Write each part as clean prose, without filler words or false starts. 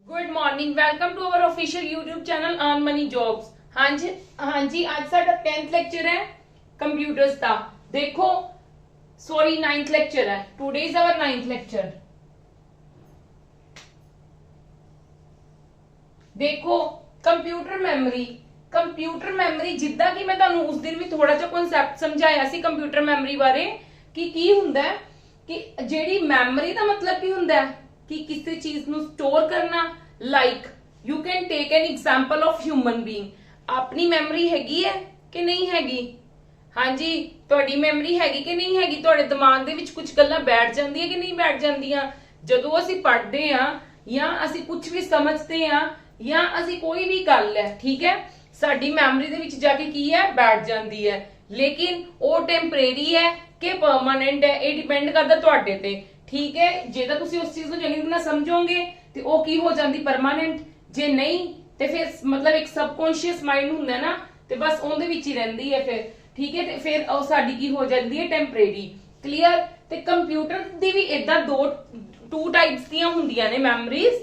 Good morning, welcome to our official YouTube channel earn money jobs. हाँ जी आज साडा 10th लेक्चर है कंप्यूटर्स का। देखो सॉरी 9th लेक्चर है, today is our 9th lecture. देखो कंप्यूटर मेमोरी जिद्दां कि मैं तुहानू उस दिन भी थोड़ा जिहा कॉन्सैप्ट समझाया सी कंप्यूटर मेमोरी बारे कि की हुंदा है कि जेड़ी मेमोरी दा मतलब की हुंदा है कि किसी चीज ਨੂੰ स्टोर करना। Like you can take an example of human being. अपनी मेमोरी हैगी है कि नहीं हैगी? हाँ जी, ਤੁਹਾਡੀ मेमोरी हैगी कि नहीं हैगी? ਤੁਹਾਡੇ ਦਿਮਾਗ ਦੇ ਵਿੱਚ ਕੁਝ ਗੱਲਾਂ ਬੈਠ ਜਾਂਦੀਆਂ ਕਿ ਨਹੀਂ ਬੈਠ ਜਾਂਦੀਆਂ? ਜਦੋਂ ਅਸੀਂ ਪੜ੍ਹਦੇ ਆ ਜਾਂ ਅਸੀਂ ਕੁਝ ਵੀ ਸਮਝਦੇ ਆ ਜਾਂ ਅਸੀਂ ਕੋਈ ਵੀ ਗੱਲ ਹੈ, ਠੀਕ ਹੈ, ਸਾਡੀ ਮੈਮਰੀ ਦੇ ਵਿੱਚ ਜਾ ਕੇ ਕੀ ਹੈ ਬੈਠ ਜਾਂਦੀ ਹੈ। ਲੇਕਿਨ ਉਹ ਟੈਂਪਰੇਰੀ ਹੈ ਕਿ ਪਰਮਾਨੈਂਟ ਹੈ, ਇਹ ਡਿਪੈਂਡ ਕਰਦਾ ਤੁਹਾਡੇ ਤੇ। ठीक है, जे तो तुसी उस चीज को चंगी तरह समझोगे तो वो की हो जाती परमानेंट, जे नहीं तो फिर मतलब एक सबकॉन्शियस माइंड हुंदा है ना, तो बस उहदे विच ही रहिंदी है फिर। ठीक है, तो फिर वो साडी की हो जाती है टेंपरेरी। क्लियर? ते कंप्यूटर दी भी इदां टू टाइप्स दियां हुंदियां ने मैमरीज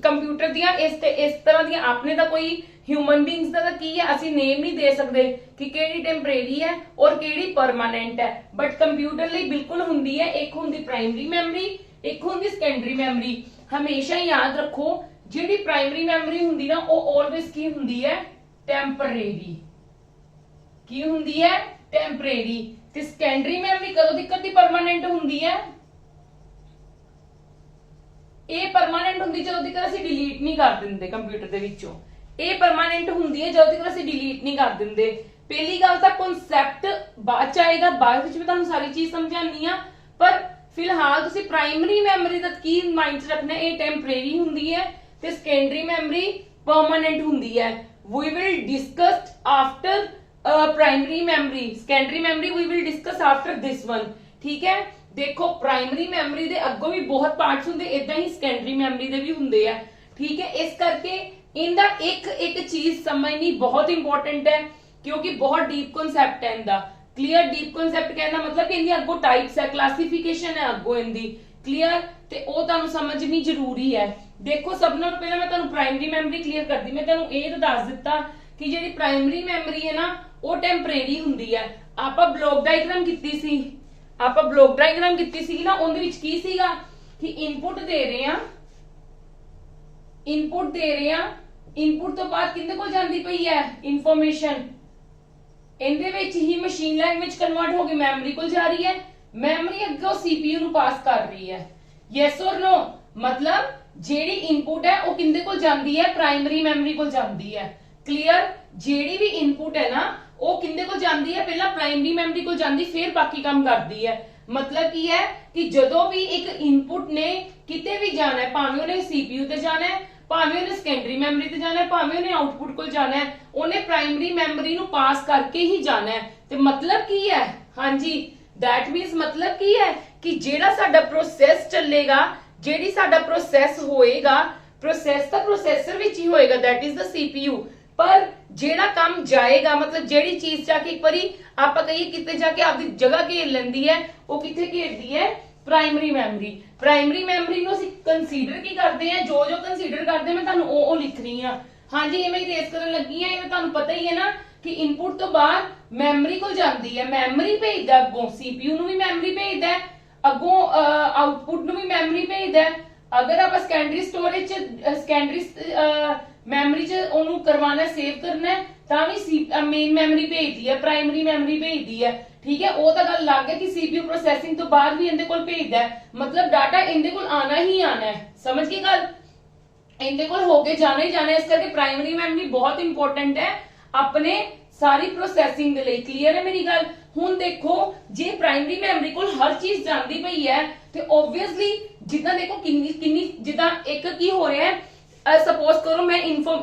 कंप्यूटर दियां। इस तरह दियां आपने दा कोई ह्यूमन बीइंग्स दा की है असि नेम नहीं दे सकते कि केड़ी टेंपरेरी है और केड़ी परमानेंट है, बट कंप्यूटर लिए बिल्कुल हुंदी है। एक हुंदी प्राइमरी मेमोरी, एक हुंदी सेकेंडरी मेमोरी। हमेशा याद रखो जिहड़ी प्राइमरी मेमोरी हुंदी ना वो ऑलवेज की हुंदी है टेंपरेरी। की हुंदी है टेंपरेरी। ते सेकेंडरी मेमोरी कदों तक दी परमानेंट हुंदी है? ये परमानेंट हुंदी जदों तक असीं डिलीट नहीं कर दिंदे कंप्यूटर दे विचों। ਇਹ परमानेंट ਹੁੰਦੀ ਹੈ ਜਦੋਂ ਤੱਕ ਅਸੀਂ ਡਿਲੀਟ ਨਹੀਂ ਕਰ ਦਿੰਦੇ। ਪਹਿਲੀ ਗੱਲ ਤਾਂ ਕਨਸੈਪਟ ਬਾਅਦ ਚ ਆਏਗਾ, ਬਾਅਦ ਵਿੱਚ ਮੈਂ ਤੁਹਾਨੂੰ ਸਾਰੀ ਚੀਜ਼ ਸਮਝਾਉਣੀ ਆ, ਪਰ ਫਿਲਹਾਲ ਤੁਸੀਂ ਪ੍ਰਾਇਮਰੀ ਮੈਮਰੀ ਦਾ ਕੀ ਮਾਈਂਡ ਚ ਰੱਖਣਾ, ਇਹ ਟੈਂਪਰੇਰੀ ਹੁੰਦੀ ਹੈ ਤੇ ਸੈਕੰਡਰੀ ਮੈਮਰੀ ਪਰਮਾਨੈਂਟ ਹੁੰਦੀ ਹੈ। We will discuss after primary memory. Secondary memory we will discuss after this one. ਠੀਕ ਹੈ, ਦੇਖੋ ਪ੍ਰਾਇਮਰੀ ਮੈਮਰੀ ਦੇ ਅੱਗੋਂ ਵੀ ਬਹੁਤ ਪਾਰਟਸ ਹੁੰਦੇ, ਇਦਾਂ ਹੀ ਸੈਕੰਡਰੀ ਮੈਮਰੀ ਦੇ ਵੀ ਹੁੰਦੇ ਆ। ठीक है, इस करके इनका एक एक चीज समझनी बहुत इंपॉर्टेंट है क्योंकि बहुत डीप कॉन्सेप्ट है इनका। क्लियर? डीप कॉन्सेप्ट कहना मतलब कि इनकी अगो टाइप्स है, क्लासिफिकेशन है अगो इनकी। क्लियर? ते ओ तानू समझनी जरूरी है। देखो सब नालों पहले मैं तानू प्राइमरी मेमोरी क्लियर कर दी। मैं तानू ये तो दस दिता कि जेडी प्राइमरी मेमोरी है ना वो टेंपरेरी हुंदी है। आपां ब्लॉक डायग्राम कीती सी, आपां ब्लॉक डायग्राम कीती सी ना, उहदे विच की सीगा कि इनपुट दे रहे हैं, इनपुट दे रहे हैं, इनपुट तो बाद किंदे कोल जांदी पई है इंफॉर्मेशन, इहदे विच ही मशीन लैंग्वेज कन्वर्ट होके मेमोरी कोल जा रही है, मेमोरी अगे सीपीयू नु पास कर रही है। यस और नो? मतलब जेडी इनपुट है वो किंदे कोल जांदी है? प्राइमरी मेमोरी कोल जांदी है। क्लियर? जेडी भी इनपुट है ना वो किंदे कोल जांदी है? पहला प्राइमरी मेमोरी कोल जांदी, फिर बाकी काम करदी है। मतलब की है कि जदों भी एक इनपुट ने किते भी जाना है, भावें उन्हें सीपीयू ते जाना है, भावें उन्हें सेकेंडरी मेमोरी ते जाना है, भावें उन्हें आउटपुट को जाना है, उन्हें प्राइमरी मेमोरी नु पास करके ही जाना है। ते मतलब की है? हाँ जी, दैट मीन्स मतलब की है कि जेड़ा साडा प्रोसेस चलेगा, जेड़ी साडा प्रोसेस होएगा, प्रोसेस तो प्रोसेसर विच ही होएगा, दैट इज द सीपीयू। पर जेड़ा काम जाएगा मतलब जेड़ी चीज जाके एक बारी आप कहिए किते जाके आपकी जगह घेर लेंदी है, वो किथे घेरदी है? Primary memory. प्राइमरी मेमोरी नु ਅਸੀਂ ਕੰਸੀਡਰ ਕੀ ਕਰਦੇ ਆ? ਜੋ ਕੰਸੀਡਰ ਕਰਦੇ ਮੈਂ ਤੁਹਾਨੂੰ ਉਹ ਲਿਖ ਰਹੀ ਆ। ਹਾਂ ਜੀ, ਮੈਂ ਇਰੇਜ਼ ਕਰਨ ਲੱਗੀ ਆ। ਇਹ ਤੁਹਾਨੂੰ ਪਤਾ ਹੀ ਹੈ ਨਾ ਕਿ ਇਨਪੁਟ ਤੋਂ ਬਾਅਦ ਮੈਮਰੀ ਕੋਲ ਜਾਂਦੀ ਹੈ, ਮੈਮਰੀ ਭੇਜਦਾ ਅੱਗੋਂ ਸੀਪੀਯੂ ਨੂੰ ਵੀ ਮੈਮਰੀ ਭੇਜਦਾ, ਅੱਗੋਂ ਆਉਟਪੁੱਟ ਨੂੰ ਵੀ ਮੈਮਰੀ ਭੇਜਦਾ। ਅਗਰ ਆਪਾਂ ਸੈਕੰਡਰੀ ਸਟੋਰੇਜ ਸੈਕੰਡਰੀ ਮੈਮਰੀ ਚ ਉਹਨੂੰ ਕਰਵਾਣਾ ਸੇਵ ਕਰਨਾ ਤਾਂ ਵੀ ਮੇਨ ਮੈਮਰੀ ਭੇਜਦੀ ਹੈ, ਪ੍ਰਾਇਮਰੀ ਮੈਮਰੀ ਭੇਜਦੀ ਹੈ। ठीक है, वो तो गल लग है कि सीपीयू प्रोसेसिंग तो बाद भी इनदे कोल भेजदा है, मतलब डाटा इनदे कोल आना ही आना है। समझ गए गल? इनदे कोल होके जाना ही जाना है। इस करके प्राइमरी मेमोरी बहुत इंपॉर्टेंट है अपने सारी प्रोसेसिंग दे लई। क्लियर है मेरी गल? हुण देखो जे प्राइमरी मेमोरी कोल हर चीज जांदी पई है ते ऑब्वियसली जिद्दां देखो किन्नी जिद्दां एक की हो रहा है, सपोज करो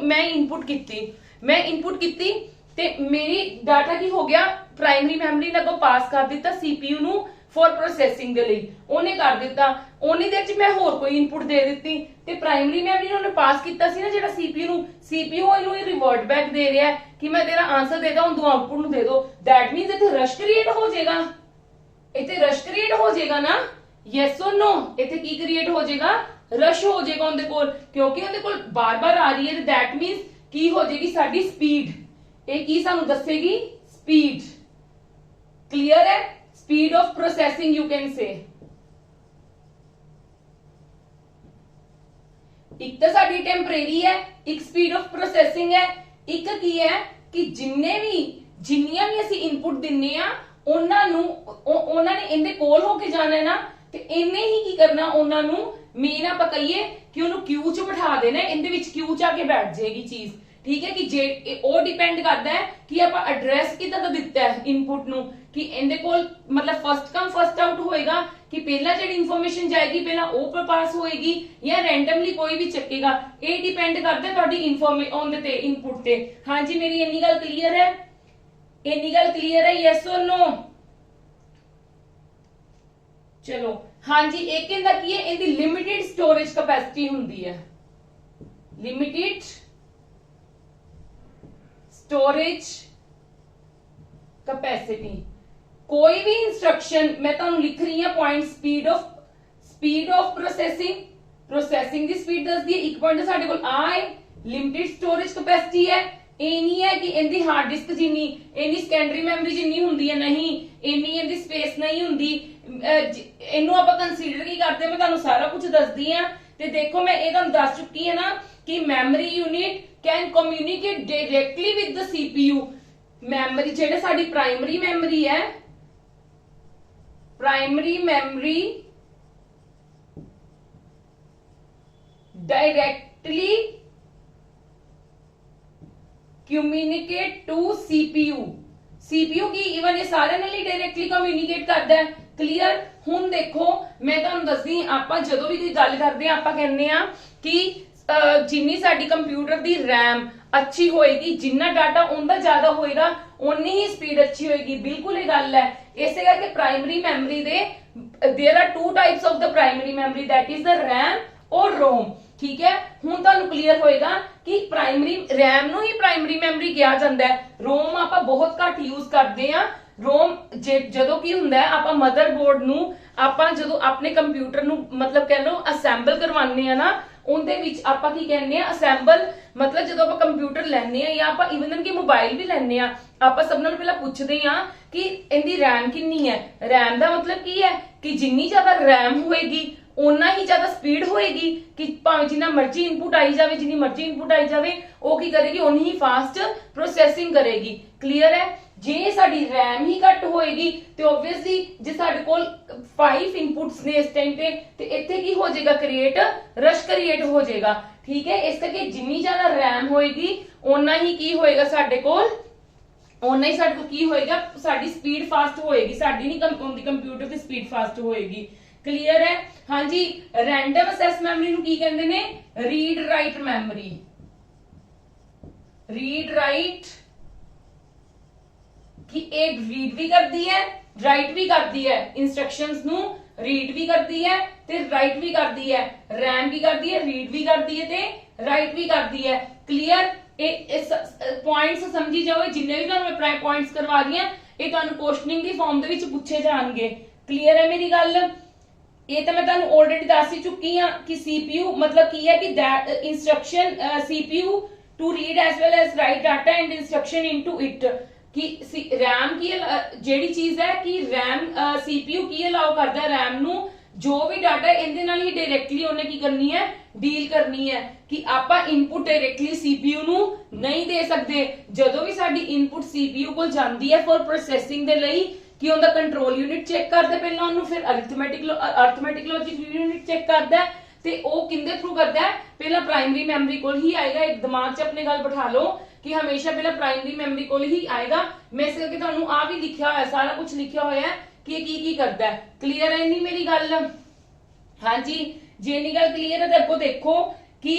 मैं इनपुट कीती ते मेरी डाटा की हो गया प्राइमरी मेमोरी ने अगों पास कर दिता सीपीयू नु फॉर प्रोसेसिंग दे लई, ओने कर दिता। ओने दे विच मैं होर कोई इनपुट दे दित्ती ते प्राइमरी मेमोरी ने ओने पास कीता सी ना जेड़ा सीपीयू इनू रिवर्ट बैक दे रहा है कि मैं तेरा आंसर देदा, हुण तू आउटपुट नु दे दो। दैट मींस इथे रश क्रिएट हो जाएगा, इथे रश क्रिएट हो जाएगा ना। ਯੈਸ অর नो, ਇੱਥੇ ਕੀ ਕ੍ਰੀਏਟ ਹੋ ਜਾਏਗਾ, ਰਸ਼ ਹੋ ਜਾਏਗਾ ਉਹਦੇ ਕੋਲ, ਕਿਉਂਕਿ ਉਹਦੇ ਕੋਲ ਬਾਰ-ਬਾਰ ਆ ਰਹੀ ਹੈ ਤੇ that means ਕੀ ਹੋ ਜਾਏਗੀ ਸਾਡੀ ਸਪੀਡ, ਇਹ ਕੀ ਸਾਨੂੰ ਦੱਸੇਗੀ, ਸਪੀਡ। ਕਲੀਅਰ ਹੈ, speed of processing you can ਸੇ। ਇੱਕ ਤਾਂ ਸਾਡੀ ਟੈਂਪਰੇਰੀ ਹੈ, ਇੱਕ ਸਪੀਡ ਆਫ ਪ੍ਰੋਸੈਸਿੰਗ ਹੈ, ਇੱਕ ਕੀ ਹੈ ਕਿ ਜਿੰਨੀਆਂ ਵੀ ਅਸੀਂ ਇਨਪੁਟ ਦਿੰਨੇ ਆ ਉਹਨਾਂ ਨੇ ਇਹਦੇ ਕੋਲ ਹੋ ਕੇ ਜਾਣਾ ਹੈ ਨਾ, ਤੇ ਇਹਨੇ ਹੀ ਕੀ ਕਰਨਾ, ਉਹਨਾਂ ਨੂੰ ਮੇਨ ਆਪਾਂ ਕਹੀਏ ਕਿ ਉਹਨੂੰ ਕਿਊ ਚ ਬਿਠਾ ਦੇਣਾ, ਇਹਦੇ ਵਿੱਚ ਕਿਊ ਚ ਆ ਕੇ ਬੈਠ ਜਾਏਗੀ ਚੀਜ਼। ਠੀਕ ਹੈ ਕਿ ਜੇ ਉਹ ਡਿਪੈਂਡ ਕਰਦਾ ਹੈ ਕਿ ਆਪਾਂ ਐਡਰੈਸ ਕਿਦਾਂ ਦਾ ਦਿੱਤਾ ਹੈ ਇਨਪੁਟ ਨੂੰ, ਕਿ ਇਹਦੇ ਕੋਲ ਮਤਲਬ ਫਸਟ ਕਮ ਫਸਟ ਆਊਟ ਹੋਏਗਾ, ਕਿ ਪਹਿਲਾਂ ਜਿਹੜੀ ਇਨਫੋਰਮੇਸ਼ਨ ਜਾਏਗੀ ਪਹਿਲਾਂ ਉਹ ਪਾਸ ਹੋਏਗੀ, ਜਾਂ ਰੈਂਡਮਲੀ ਕੋਈ ਵੀ ਚੱਕੇਗਾ। ਇਹ ਡਿਪੈਂਡ ਕਰਦਾ ਤੁਹਾਡੀ ਇਨਫੋਰਮੇਸ਼ਨ ਤੇ ਇਨਪੁਟ ਤੇ। ਹਾਂਜੀ ਮੇਰੀ ਇੰਨੀ ਗੱਲ ਕਲੀਅਰ ਹੈ, ਇੰਨੀ ਗੱਲ ਕਲੀਅਰ ਹੈ, ਯੈਸ অর नो। ਚਲੋ ਹਾਂਜੀ, ਇੱਕ ਇਹਦਾ ਕੀ ਹੈ, ਇਹਦੀ ਲਿਮਿਟਿਡ ਸਟੋਰੇਜ ਕੈਪੈਸਿਟੀ ਹੁੰਦੀ ਹੈ, ਲਿਮਿਟਿਡ ਸਟੋਰੇਜ ਕੈਪੈਸਿਟੀ। ਕੋਈ ਵੀ ਇੰਸਟਰਕਸ਼ਨ ਮੈਂ ਤੁਹਾਨੂੰ ਲਿਖ ਰਹੀ ਹਾਂ point, speed of processing the speed ਦੱਸਦੀ ਹੈ, ਇੱਕ ਪੁਆਇੰਟ ਸਾਡੇ ਕੋਲ ਆ ਹੈ, ਲਿਮਿਟਿਡ ਸਟੋਰੇਜ ਕੈਪੈਸਿਟੀ ਹੈ। ਇਹ ਨਹੀਂ ਹੈ ਕਿ ਇਹਦੀ ਹਾਰਡ ਡਿਸਕ ਜਿੰਨੀ, ਇਹਦੀ ਸੈਕੰਡਰੀ ਮੈਮਰੀ ਜਿੰਨੀ ਹੁੰਦੀ ਹੈ, ਨਹੀਂ, ਇੰਨੀ ਇਹਦੀ ਸਪੇਸ ਨਹੀਂ ਹੁੰਦੀ। ਇਹਨੂੰ ਆਪਾਂ ਕੰਸੀਡਰ ਕੀ ਕਰਦੇ, ਮੈਂ ਤੁਹਾਨੂੰ ਸਾਰਾ ਕੁਝ ਦੱਸਦੀ ਆ। ਤੇ ਦੇਖੋ ਮੈਂ ਇਹ ਤੁਹਾਨੂੰ ਦੱਸ ਚੁੱਕੀ ਹਾਂ ਨਾ ਕਿ memory unit can communicate directly with the CPU। Memory ਜਿਹੜੇ ਸਾਡੀ ਪ੍ਰਾਇਮਰੀ ਮੈਮਰੀ ਹੈ, primary memory directly communicate to CPU। CPU ਕੀ ਇਵਨ ਇਹ ਸਾਰਿਆਂ ਨਾਲ ਹੀ ਡਾਇਰੈਕਟਲੀ ਕਮਿਊਨੀਕੇਟ ਕਰਦਾ ਹੈ। ਕਲੀਅਰ। ਹੁਣ ਦੇਖੋ ਮੈਂ ਤੁਹਾਨੂੰ ਦੱਸਦੀ, ਆਪਾਂ ਜਦੋਂ ਵੀ ਕੋਈ ਗੱਲ ਕਰਦੇ ਆ ਆਪਾਂ ਕਹਿੰਦੇ ਆ ਕਿ ਜਿੰਨੀ ਸਾਡੀ ਕੰਪਿਊਟਰ ਦੀ RAM ਅੱਛੀ ਹੋਏਗੀ, ਜਿੰਨਾ ਡਾਟਾ ਉਹਦਾ ਜ਼ਿਆਦਾ ਹੋਏਗਾ ਉਨੀ ਹੀ ਸਪੀਡ ਅੱਛੀ ਹੋਏਗੀ। ਬਿਲਕੁਲ ਇਹ ਗੱਲ ਹੈ। ਇਸੇ ਕਰਕੇ ਪ੍ਰਾਇਮਰੀ ਮੈਮਰੀ ਦੇ there are two types of the primary memory, that is the RAM और ROM। ਠੀਕ ਹੈ, ਹੁਣ ਤੁਹਾਨੂੰ ਕਲੀਅਰ ਹੋਏਗਾ ਕਿ ਪ੍ਰਾਇਮਰੀ RAM ਨੂੰ ਹੀ ਪ੍ਰਾਇਮਰੀ ਮੈਮਰੀ ਕਿਹਾ ਜਾਂਦਾ ਹੈ। ROM ਆਪਾਂ ਬਹੁਤ ਘੱਟ ਯੂਜ਼ ਕਰਦੇ ਆ। ROM ਜਦੋਂ ਕੀ ਹੁੰਦਾ ਹੈ, ਆਪਾਂ ਮਦਰਬੋਰਡ ਨੂੰ ਆਪਾਂ ਜਦੋਂ ਆਪਣੇ ਕੰਪਿਊਟਰ ਨੂੰ ਮਤਲਬ ਕਹਿ ਲਓ ਅਸੈਂਬਲ ਕਰਵਾਉਂਦੇ ਆ ਨਾ, ਉਹਦੇ ਵਿੱਚ ਆਪਾਂ ਕੀ ਕਹਿੰਦੇ ਆ, ਅਸੈਂਬਲ ਮਤਲਬ ਜਦੋਂ ਆਪਾਂ ਕੰਪਿਊਟਰ ਲੈਣੇ ਆ ਜਾਂ ਆਪਾਂ ਇਵਨ ਕਿ ਮੋਬਾਈਲ ਵੀ ਲੈਣੇ ਆ, ਆਪਾਂ ਸਭ ਨਾਲੋਂ ਪਹਿਲਾਂ ਪੁੱਛਦੇ ਆ ਕਿ ਇਹਦੀ RAM ਕਿੰਨੀ ਹੈ। RAM ਦਾ ਮਤਲਬ ਕੀ ਹੈ ਕਿ ਜਿੰਨੀ ਜ਼ਿਆਦਾ RAM ਹੋਏਗੀ ਉਨਾ ਹੀ ਜ਼ਿਆਦਾ ਸਪੀਡ ਹੋਏਗੀ, ਕਿ ਭਾਵੇਂ ਜਿੰਨਾ ਮਰਜ਼ੀ ਇਨਪੁਟ ਆਈ ਜਾਵੇ, ਜਿੰਨੀ ਮਰਜ਼ੀ ਇਨਪੁਟ ਆਈ ਜਾਵੇ, ਉਹ ਕੀ ਕਰੇਗੀ, ਉਨੀ ਹੀ ਫਾਸਟ ਪ੍ਰੋਸੈਸਿੰਗ ਕਰੇਗੀ। ਕਲੀਅਰ ਹੈ। ਜੇ ਸਾਡੀ RAM ਹੀ ਘੱਟ ਹੋਏਗੀ ਤੇ ਆਬਵੀਅਸਲੀ ਜੇ ਸਾਡੇ ਕੋਲ 5 ਇਨਪੁਟਸ ਨੇ ਇਸ ਟਾਈਮ ਤੇ ਇੱਥੇ ਕੀ ਹੋ ਜਾਏਗਾ, ਰਸ਼ ਕ੍ਰੀਏਟ ਹੋ ਜਾਏਗਾ। ਠੀਕ ਹੈ, ਇਸ ਕਰਕੇ ਜਿੰਨੀ ਜ਼ਿਆਦਾ RAM ਹੋਏਗੀ ਉਨਾ ਹੀ ਕੀ ਹੋਏਗਾ, ਸਾਡੇ ਕੋਲ ਕੀ ਹੋਏਗਾ, ਸਾਡੀ ਸਪੀਡ ਫਾਸਟ ਹੋਏਗੀ, ਸਾਡੀ ਨਹੀਂ ਕੰਪਿਊਟਰ ਦੀ ਸਪੀਡ ਫਾਸਟ ਹੋਏਗੀ। ਕਲੀਅਰ ਹੈ। ਹਾਂਜੀ, ਰੈਂਡਮ ਅਸੈਸ ਮੈਮਰੀ ਨੂੰ ਕੀ ਕਹਿੰਦੇ ਨੇ, read right memory. Read right ਕਿ ਇਹ ਰੀਡ ਵੀ ਕਰਦੀ ਹੈ, ਰਾਈਟ ਵੀ ਕਰਦੀ ਹੈ, ਇੰਸਟਰਕਸ਼ਨਸ ਨੂੰ ਰੀਡ ਵੀ ਕਰਦੀ ਹੈ ਤੇ ਰਾਈਟ ਵੀ ਕਰਦੀ ਹੈ। RAM ਵੀ ਕਰਦੀ ਹੈ, ਰੀਡ ਵੀ ਕਰਦੀ ਹੈ ਤੇ ਰਾਈਟ ਵੀ ਕਰਦੀ ਹੈ। ਕਲੀਅਰ। ਇਹ ਪੁਆਇੰਟਸ ਸਮਝੀ ਜਾਓ, ਜਿੰਨੇ ਵੀ ਤੁਹਾਨੂੰ ਮੈਂ ਪੁਆਇੰਟਸ ਕਰਵਾ ਰਹੀ ਹਾਂ ਇਹ ਤੁਹਾਨੂੰ ਕੁਐਸਚਨਿੰਗ ਦੀ ਫਾਰਮ ਦੇ ਵਿੱਚ ਪੁੱਛੇ ਜਾਣਗੇ। ਕਲੀਅਰ ਹੈ ਮੇਰੀ ਗੱਲ। ਇਹ ਤਾਂ ਮੈਂ ਤੁਹਾਨੂੰ ਆਲਰੇਡੀ ਦੱਸ ਹੀ ਚੁੱਕੀ ਹਾਂ ਕਿ CPU ਮਤਲਬ ਕੀ ਹੈ ਕਿ instruction CPU to read as well as write data and instruction into it. ਕਿ RAM ਕੀ ਜਿਹੜੀ ਚੀਜ਼ ਹੈ ਕਿ RAM CPU ਕੀ ਅਲਾਉ ਕਰਦਾ RAM ਨੂੰ, ਜੋ ਵੀ ਡਾਟਾ ਇਹਦੇ ਨਾਲ ਹੀ ਡਾਇਰੈਕਟਲੀ ਉਹਨੇ ਕੀ ਕਰਨੀ ਹੈ, ਡੀਲ ਕਰਨੀ ਹੈ। ਕਿ ਆਪਾਂ ਇਨਪੁਟ ਡਾਇਰੈਕਟਲੀ CPU ਨੂੰ ਨਹੀਂ ਦੇ ਸਕਦੇ। ਜਦੋਂ ਵੀ ਸਾਡੀ ਇਨਪੁਟ CPU ਕੋਲ ਜਾਂਦੀ ਹੈ ਫॉर ਪ੍ਰੋਸੈਸਿੰਗ ਦੇ ਲਈ, ਕਿ ਉਹਦਾ ਕੰਟਰੋਲ ਯੂਨਿਟ ਚੈੱਕ ਕਰਦਾ ਪਹਿਲਾਂ ਉਹਨੂੰ, ਫਿਰ ਅਰਥਮੈਟਿਕ ਲੌਜਿਕ ਯੂਨਿਟ ਚੈੱਕ ਕਰਦਾ, ਤੇ ਉਹ ਕਿੰਦੇ ਥਰੂ ਕਰਦਾ ਹੈ, ਪਹਿਲਾਂ ਪ੍ਰਾਇਮਰੀ ਮੈਮਰੀ ਕੋਲ ਹੀ ਆਏਗਾ। ਇੱਕ ਦਿਮਾਗ 'ਚ ਆਪਣੇ ਗੱਲ ਬਿਠਾ ਲਓ ਕਿ ਹਮੇਸ਼ਾ ਪਹਿਲਾਂ ਪ੍ਰਾਇਮਰੀ ਮੈਮਰੀ ਕੋਲ ਹੀ ਆਏਗਾ। ਮੈਂ ਇਸ ਕਰਕੇ ਤੁਹਾਨੂੰ ਆ ਵੀ ਲਿਖਿਆ ਹੋਇਆ, ਸਾਰਾ ਕੁਝ ਲਿਖਿਆ ਹੋਇਆ ਹੈ ਕਿ ਇਹ ਕੀ ਕਰਦਾ ਹੈ। ਕਲੀਅਰ ਹੈ ਇੰਨੀ ਮੇਰੀ ਗੱਲ। ਹਾਂਜੀ, ਜੇ ਇੰਨੀ ਗੱਲ ਕਲੀਅਰ ਹੈ ਤਾਂ ਅੱਗੋਂ ਦੇਖੋ ਕਿ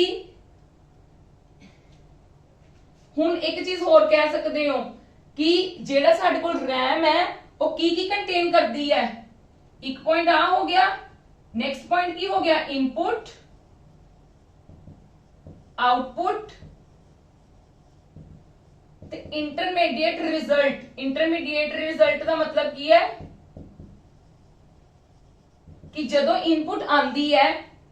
ਹੁਣ ਇੱਕ ਚੀਜ਼ ਹੋਰ ਕਹਿ ਸਕਦੇ ਹੋ ਕਿ ਜਿਹੜਾ ਸਾਡੇ ਕੋਲ RAM ਹੈ ਉਹ ਕੀ ਕੰਟੇਨ ਕਰਦੀ ਹੈ। ਇੱਕ ਪੁਆਇੰਟ ਆ ਹੋ ਗਿਆ, ਨੈਕਸਟ ਪੁਆਇੰਟ ਕੀ ਹੋ ਗਿਆ, ਇਨਪੁਟ, ਆਉਟਪੁਟ ਤੇ ਇੰਟਰਮੀਡੀਏਟ ਰਿਜ਼ਲਟ। ਇੰਟਰਮੀਡੀਏਟ ਰਿਜ਼ਲਟ ਦਾ ਮਤਲਬ ਕੀ ਹੈ, कि जदों इनपुट आंदी है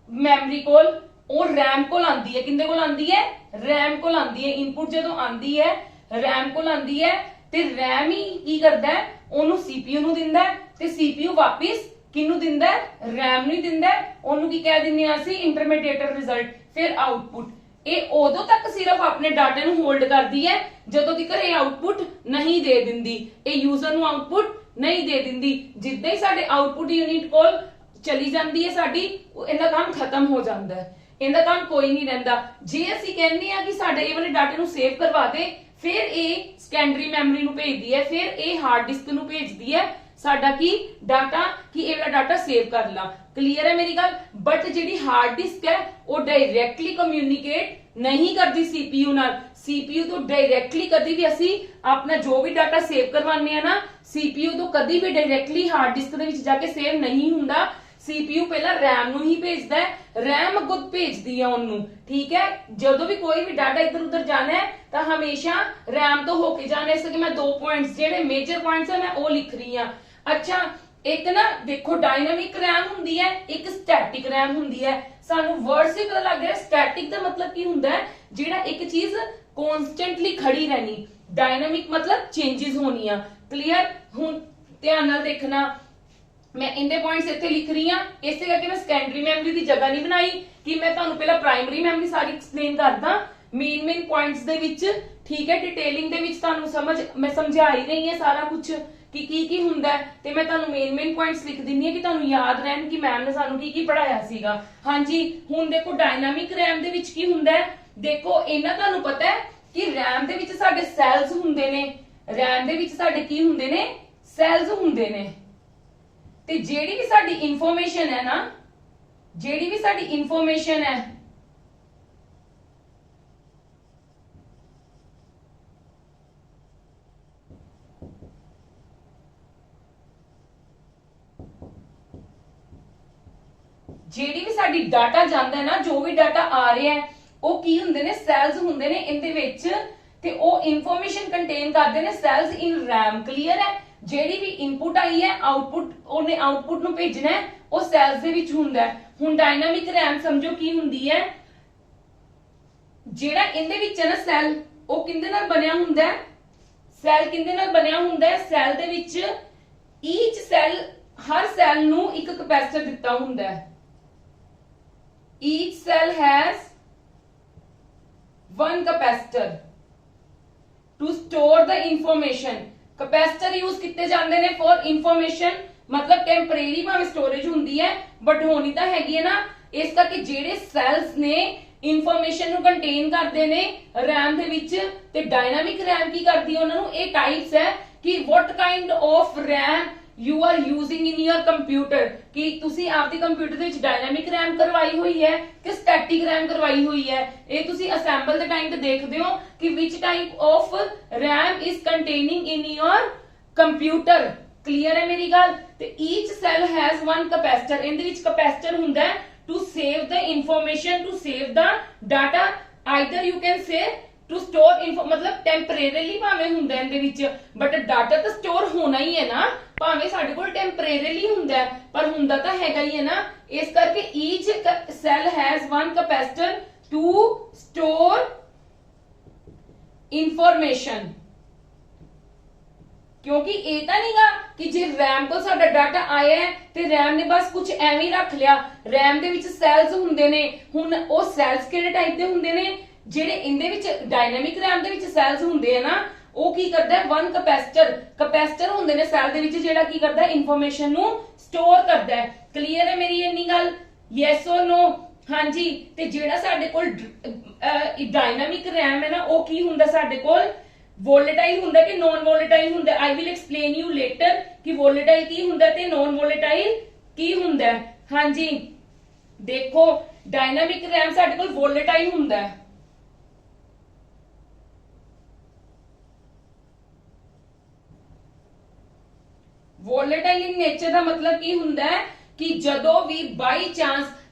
मैमरी कोल ਉਹ रैम ਕੋਲ ਆਂਦੀ ਹੈ ਕਿੰਦੇ ਕੋਲ ਆਂਦੀ ਹੈ रैम ਕੋਲ ਆਂਦੀ ਹੈ ਇਨपुट ਜਦੋਂ ਆਂਦੀ ਹੈ रैम ਕੋਲ ਆਂਦੀ ਹੈ ਤੇ रैम ਹੀ ਕੀ ਕਰਦਾ ਹੈ ਉਹਨੂੰ CPU ਨੂੰ ਦਿੰਦਾ ਹੈ ਤੇ CPU ਵਾਪਸ ਕਿਹਨੂੰ ਦਿੰਦਾ ਹੈ रैम ਨੂੰ ਦਿੰਦਾ ਹੈ ਉਹਨੂੰ ਕੀ ਕਹਿ ਦਿੰਦੇ ਆ ਅਸੀਂ ਇੰਟਰਮੀਡੀਏਟਰ ਰਿਜ਼ਲਟ ਫਿਰ ਆਊਟਪੁੱਟ ਇਹ ਉਦੋਂ ਤੱਕ ਸਿਰਫ ਆਪਣੇ ਡਾਟੇ ਨੂੰ ਹੋਲਡ ਕਰਦੀ ਹੈ ਜਦੋਂ ਤੱਕ ਇਹ ਆਊਟਪੁੱਟ ਨਹੀਂ ਦੇ ਦਿੰਦੀ ਇਹ ਯੂਜ਼ਰ ਨੂੰ ਆਊਟਪੁੱਟ ਨਹੀਂ ਦੇ ਦਿੰਦੀ ਜਿੱਦਾਂ ਹੀ ਸਾਡੇ ਆਊਟਪੁੱਟ ਯੂਨਿਟ ਕੋਲ ਚਲੀ ਜਾਂਦੀ ਹੈ ਸਾਡੀ ਇਹਦਾ ਕੰਮ ਖਤਮ ਹੋ ਜਾਂਦਾ ਹੈ ਇਹਦਾ ਕੰਮ ਕੋਈ ਨਹੀਂ ਰਹਿੰਦਾ ਜੇ ਅਸੀਂ ਕਹਿੰਦੇ ਆ ਕਿ ਸਾਡੇ ਇਹ ਵਾਲੇ ਡਾਟੇ ਨੂੰ ਸੇਵ ਕਰਵਾ ਦੇ ਫਿਰ ਇਹ ਸੈਕੰਡਰੀ ਮੈਮਰੀ ਨੂੰ ਭੇਜਦੀ ਹੈ ਫਿਰ ਇਹ ਹਾਰਡ ਡਿਸਕ ਨੂੰ ਭੇਜਦੀ ਹੈ ਸਾਡਾ ਕੀ ਡਾਟਾ ਕਿ ਇਹ ਵਾਲਾ ਡਾਟਾ ਸੇਵ ਕਰ ਲਾ ਕਲੀਅਰ ਹੈ ਮੇਰੀ ਗੱਲ ਬਟ ਜਿਹੜੀ ਹਾਰਡ ਡਿਸਕ ਹੈ ਉਹ ਡਾਇਰੈਕਟਲੀ ਕਮਿਊਨੀਕੇਟ ਨਹੀਂ ਕਰਦੀ CPU ਨਾਲ CPU ਤੋਂ ਡਾਇਰੈਕਟਲੀ ਕਦੀ ਵੀ ਅਸੀਂ ਆਪਣਾ ਜੋ ਵੀ ਡਾਟਾ ਸੇਵ ਕਰਵਾਉਂਦੇ ਆ ਨਾ CPU ਤੋਂ ਕਦੀ ਵੀ ਡਾਇਰੈਕਟਲੀ ਹਾਰਡ ਡਿਸਕ ਦੇ ਵਿੱਚ ਜਾ ਕੇ ਸੇਵ ਨਹੀਂ ਹੁੰਦਾ CPU ਪਹਿਲਾਂ RAM ਨੂੰ ਹੀ ਭੇਜਦਾ ਹੈ RAM ਅੱਗੋਂ ਭੇਜਦੀ ਹੈ ਉਹਨੂੰ ਠੀਕ ਹੈ ਜਦੋਂ ਵੀ ਕੋਈ ਵੀ ਡਾਟਾ ਇੱਧਰ ਉੱਧਰ ਜਾਣਾ ਹੈ ਤਾਂ ਹਮੇਸ਼ਾ RAM ਤੋਂ ਹੋ ਕੇ ਜਾਣਾ ਇਸ ਕਰਕੇ ਮੈਂ ਦੋ ਪੁਆਇੰਟਸ ਜਿਹੜੇ ਮੇਜਰ ਪੁਆਇੰਟਸ ਹੈ ਮੈਂ ਉਹ ਲਿਖ ਰਹੀ ਹਾਂ ਅੱਛਾ ਇੱਕ ਨਾ ਦੇਖੋ ਡਾਇਨਾਮਿਕ RAM ਹੁੰਦੀ ਹੈ ਇੱਕ ਸਟੈਟਿਕ RAM ਹੁੰਦੀ ਹੈ ਸਾਨੂੰ ਵਰਡ ਸੇ ਪਤਾ ਲੱਗ ਰਿਹਾ ਸਟੈਟਿਕ ਦਾ ਮਤਲਬ ਕੀ ਹੁੰਦਾ ਹੈ ਜਿਹੜਾ ਇੱਕ ਚੀਜ਼ ਕਨਸਟੈਂਟਲੀ ਖੜੀ ਰਹਿਣੀ ਡਾਇਨਾਮਿਕ ਮਤਲਬ ਚੇਂजेस ਹੋਣੀਆਂ ਕਲੀਅਰ ਹੁਣ ਧਿਆਨ ਨਾਲ ਦੇਖਣਾ ਮੈਂ ਇਹਦੇ ਪੁਆਇੰਟਸ ਇੱਥੇ ਲਿਖ ਰਹੀ ਹਾਂ ਇਸੇ ਕਰਕੇ ਮੈਂ ਸੈਕੰਡਰੀ ਮੈਮਰੀ ਦੀ ਜਗ੍ਹਾ ਨਹੀਂ ਬਣਾਈ ਕਿ ਮੈਂ ਤੁਹਾਨੂੰ ਪਹਿਲਾਂ ਪ੍ਰਾਇਮਰੀ ਮੈਮਰੀ ਸਾਰੀ ਐਕਸਪਲੇਨ ਕਰਦਾ ਮੇਨ ਪੁਆਇੰਟਸ ਦੇ ਵਿੱਚ ਠੀਕ ਹੈ ਡਿਟੇਲਿੰਗ ਦੇ ਵਿੱਚ ਤੁਹਾਨੂੰ ਮੈਂ ਸਮਝਾ ਹੀ ਰਹੀ ਹਾਂ ਸਾਰਾ ਕੁਝ ਕਿ ਕੀ ਹੁੰਦਾ ਤੇ ਮੈਂ ਤੁਹਾਨੂੰ ਮੇਨ ਪੁਆਇੰਟਸ ਲਿਖ ਦਿੰਨੀ ਆ ਕਿ ਤੁਹਾਨੂੰ ਯਾਦ ਰਹਿਣ ਕਿ ਮੈਮ ਨੇ ਸਾਨੂੰ ਕੀ ਪੜਾਇਆ ਸੀਗਾ ਹਾਂਜੀ ਹੁਣ ਦੇਖੋ ਡਾਇਨਾਮਿਕ RAM ਦੇ ਵਿੱਚ ਕੀ ਹੁੰਦਾ ਹੈ ਦੇਖੋ ਇਹਨਾਂ ਤੁਹਾਨੂੰ ਪਤਾ ਹੈ ਕਿ RAM ਦੇ ਵਿੱਚ ਸਾਡੇ ਸੈਲਸ ਹੁੰਦੇ ਨੇ RAM ਦੇ ਵਿੱਚ ਸਾਡੇ ਕੀ ਹੁੰਦੇ ਨੇ ਸੈਲਸ ਹੁੰਦੇ ਨੇ ਤੇ ਜਿਹੜੀ ਵੀ ਸਾਡੀ ਇਨਫੋਰਮੇਸ਼ਨ ਹੈ ਨਾ ਜਿਹੜੀ ਵੀ ਸਾਡੀ ਇਨਫੋਰਮੇਸ਼ਨ ਹੈ ਜਿਹੜੀ ਵੀ ਸਾਡੀ ਡਾਟਾ ਜਾਂਦਾ ਹੈ ਨਾ ਜੋ ਵੀ ਡਾਟਾ ਆ ਰਿਹਾ ਹੈ ਉਹ ਕੀ ਹੁੰਦੇ ਨੇ ਸੈਲਸ ਹੁੰਦੇ ਨੇ ਇਹਦੇ ਵਿੱਚ ਤੇ ਉਹ ਇਨਫੋਰਮੇਸ਼ਨ ਕੰਟੇਨ ਕਰਦੇ ਨੇ ਸੈਲਸ ਇਨ RAM ਕਲੀਅਰ ਹੈ ਜਿਹੜੀ ਵੀ ਇਨਪੁਟ ਆਈ ਹੈ ਆਊਟਪੁੱਟ ਉਹਨੇ ਆਊਟਪੁੱਟ ਨੂੰ ਭੇਜਣਾ ਹੈ ਉਹ ਸੈਲਸ ਦੇ ਵਿੱਚ ਹੁੰਦਾ ਹੈ ਹੁਣ ਡਾਇਨਾਮਿਕ RAM ਸਮਝੋ ਕੀ ਹੁੰਦੀ ਹੈ ਜਿਹੜਾ ਇਹਦੇ ਵਿੱਚ ਹੈ ਨਾ ਸੈਲ ਉਹ ਕਿੰਦੇ ਨਾਲ ਬਣਿਆ ਹੁੰਦਾ ਹੈ ਸੈਲ ਕਿੰਦੇ ਨਾਲ ਬਣਿਆ ਹੁੰਦਾ ਹੈ ਸੈਲ ਦੇ ਵਿੱਚ ਈਚ ਸੈਲ ਹਰ ਸੈਲ ਨੂੰ ਇੱਕ ਕੈਪੈਸਿਟਰ ਦਿੱਤਾ ਹੁੰਦਾ ਹੈ each cell has one capacitor to store the information capacitor use किते जाते ने for information मतलब टेम्परेरी भाਵੇਂ स्टोरेज ਹੁੰਦੀ ਹੈ बट होनी ਤਾਂ ਹੈਗੀ ਹੈ ਨਾ ਇਸ ਕਰਕੇ ਜਿਹੜੇ ਸੈਲਸ ਨੇ ਇਨਫੋਰਮੇਸ਼ਨ ਨੂੰ ਕੰਟੇਨ ਕਰਦੇ ਨੇ RAM ਦੇ ਵਿੱਚ ਤੇ ਡਾਇਨਾਮਿਕ RAM ਕੀ ਕਰਦੀ ਹੈ ਉਹਨਾਂ ਨੂੰ ਇਹ ਟਾਈਪਸ ਹੈ ਕਿ what kind of RAM you are using in your computer कि तुसी आपके कंप्यूटर ਦੇ ਵਿੱਚ डायनामिक RAM ਕਰਵਾਈ ਹੋਈ ਹੈ ਕਿ स्टैटिक RAM ਕਰਵਾਈ ਹੋਈ ਹੈ ਇਹ ਤੁਸੀਂ ਅਸੈਂਬਲ ਦੇ ਟਾਈਮ ਤੇ ਦੇਖਦੇ ਹੋ ਕਿ which type of RAM is containing in your computer clear ਹੈ ਮੇਰੀ ਗੱਲ ਤੇ each cell has one capacitor ਇਹਦੇ ਵਿੱਚ capacitor ਹੁੰਦਾ ਹੈ to save the information to save the data either you can say to store info मतलब temporarily ਭਾਵੇਂ ਹੁੰਦਾ ਇਹਦੇ ਵਿੱਚ ਬਟ ਡਾਟਾ ਤਾਂ ਸਟੋਰ ਹੋਣਾ ਹੀ ਹੈ ਨਾ ਭਾਵੇਂ ਸਾਡੇ ਕੋਲ टेम्परेरीली ਹੁੰਦਾ ਹੈ ਪਰ ਹੁੰਦਾ ਤਾਂ ਹੈਗਾ ਹੀ ਹੈ ਨਾ ਇਸ ਕਰਕੇ each cell has one capacitor to store information क्योंकि ਇਹ ਤਾਂ ਨਹੀਂਗਾ ਕਿ ਜੇ RAM ਕੋਲ ਸਾਡਾ ਡਾਟਾ ਆਇਆ ਹੈ ਤੇ RAM ਨੇ ਬਸ ਕੁਝ ਐਵੇਂ ਹੀ ਰੱਖ ਲਿਆ RAM ਦੇ ਵਿੱਚ ਸੈਲਸ ਹੁੰਦੇ ਨੇ ਹੁਣ ਉਹ ਸੈਲਸ ਕਿਹੜੇ ਟਾਈਪ ਦੇ ਹੁੰਦੇ ਨੇ ਜਿਹੜੇ ਇਹਦੇ ਵਿੱਚ ਡਾਇਨਾਮਿਕ RAM ਦੇ ਵਿੱਚ ਸੈਲਸ ਹੁੰਦੇ ਆ ਨਾ ਉਹ ਕੀ ਕਰਦਾ ਹੈ ਵਨ ਕੈਪੈਸਿਟਰ ਹੁੰਦੇ ਨੇ ਸੈਲ ਦੇ ਵਿੱਚ ਜਿਹੜਾ ਕੀ ਕਰਦਾ ਹੈ ਇਨਫੋਰਮੇਸ਼ਨ ਨੂੰ ਸਟੋਰ ਕਰਦਾ ਹੈ ਕਲੀਅਰ ਹੈ ਮੇਰੀ ਇੰਨੀ ਗੱਲ ਯੈਸ অর ਨੋ ਹਾਂਜੀ ਤੇ ਜਿਹੜਾ ਸਾਡੇ ਕੋਲ ਡਾਇਨਾਮਿਕ RAM ਹੈ ਨਾ ਉਹ ਕੀ ਹੁੰਦਾ ਸਾਡੇ ਕੋਲ ਵੋਲੇਟਾਈਲ ਹੁੰਦਾ ਕਿ ਨॉन ਵੋਲੇਟਾਈਲ ਹੁੰਦਾ I will explain you later ਕਿ ਵੋਲੇਟਾਈਲ ਕੀ ਹੁੰਦਾ ਤੇ ਨॉन ਵੋਲੇਟਾਈਲ ਕੀ ਹੁੰਦਾ ਹਾਂਜੀ ਦੇਖੋ ਡਾਇਨਾਮਿਕ RAM ਸਾਡੇ ਕੋਲ ਵੋਲੇਟਾਈਲ ਹੁੰਦਾ ਹੈ ਵੋਲੇਟਾਈਲ ਇਨ ਨੇਚਰ ਦਾ ਮਤਲਬ ਕੀ ਹੁੰਦਾ ਹੈ ਕਿ ਜਦੋਂ ਵੀ ਬਾਈ ਚਾਂਸ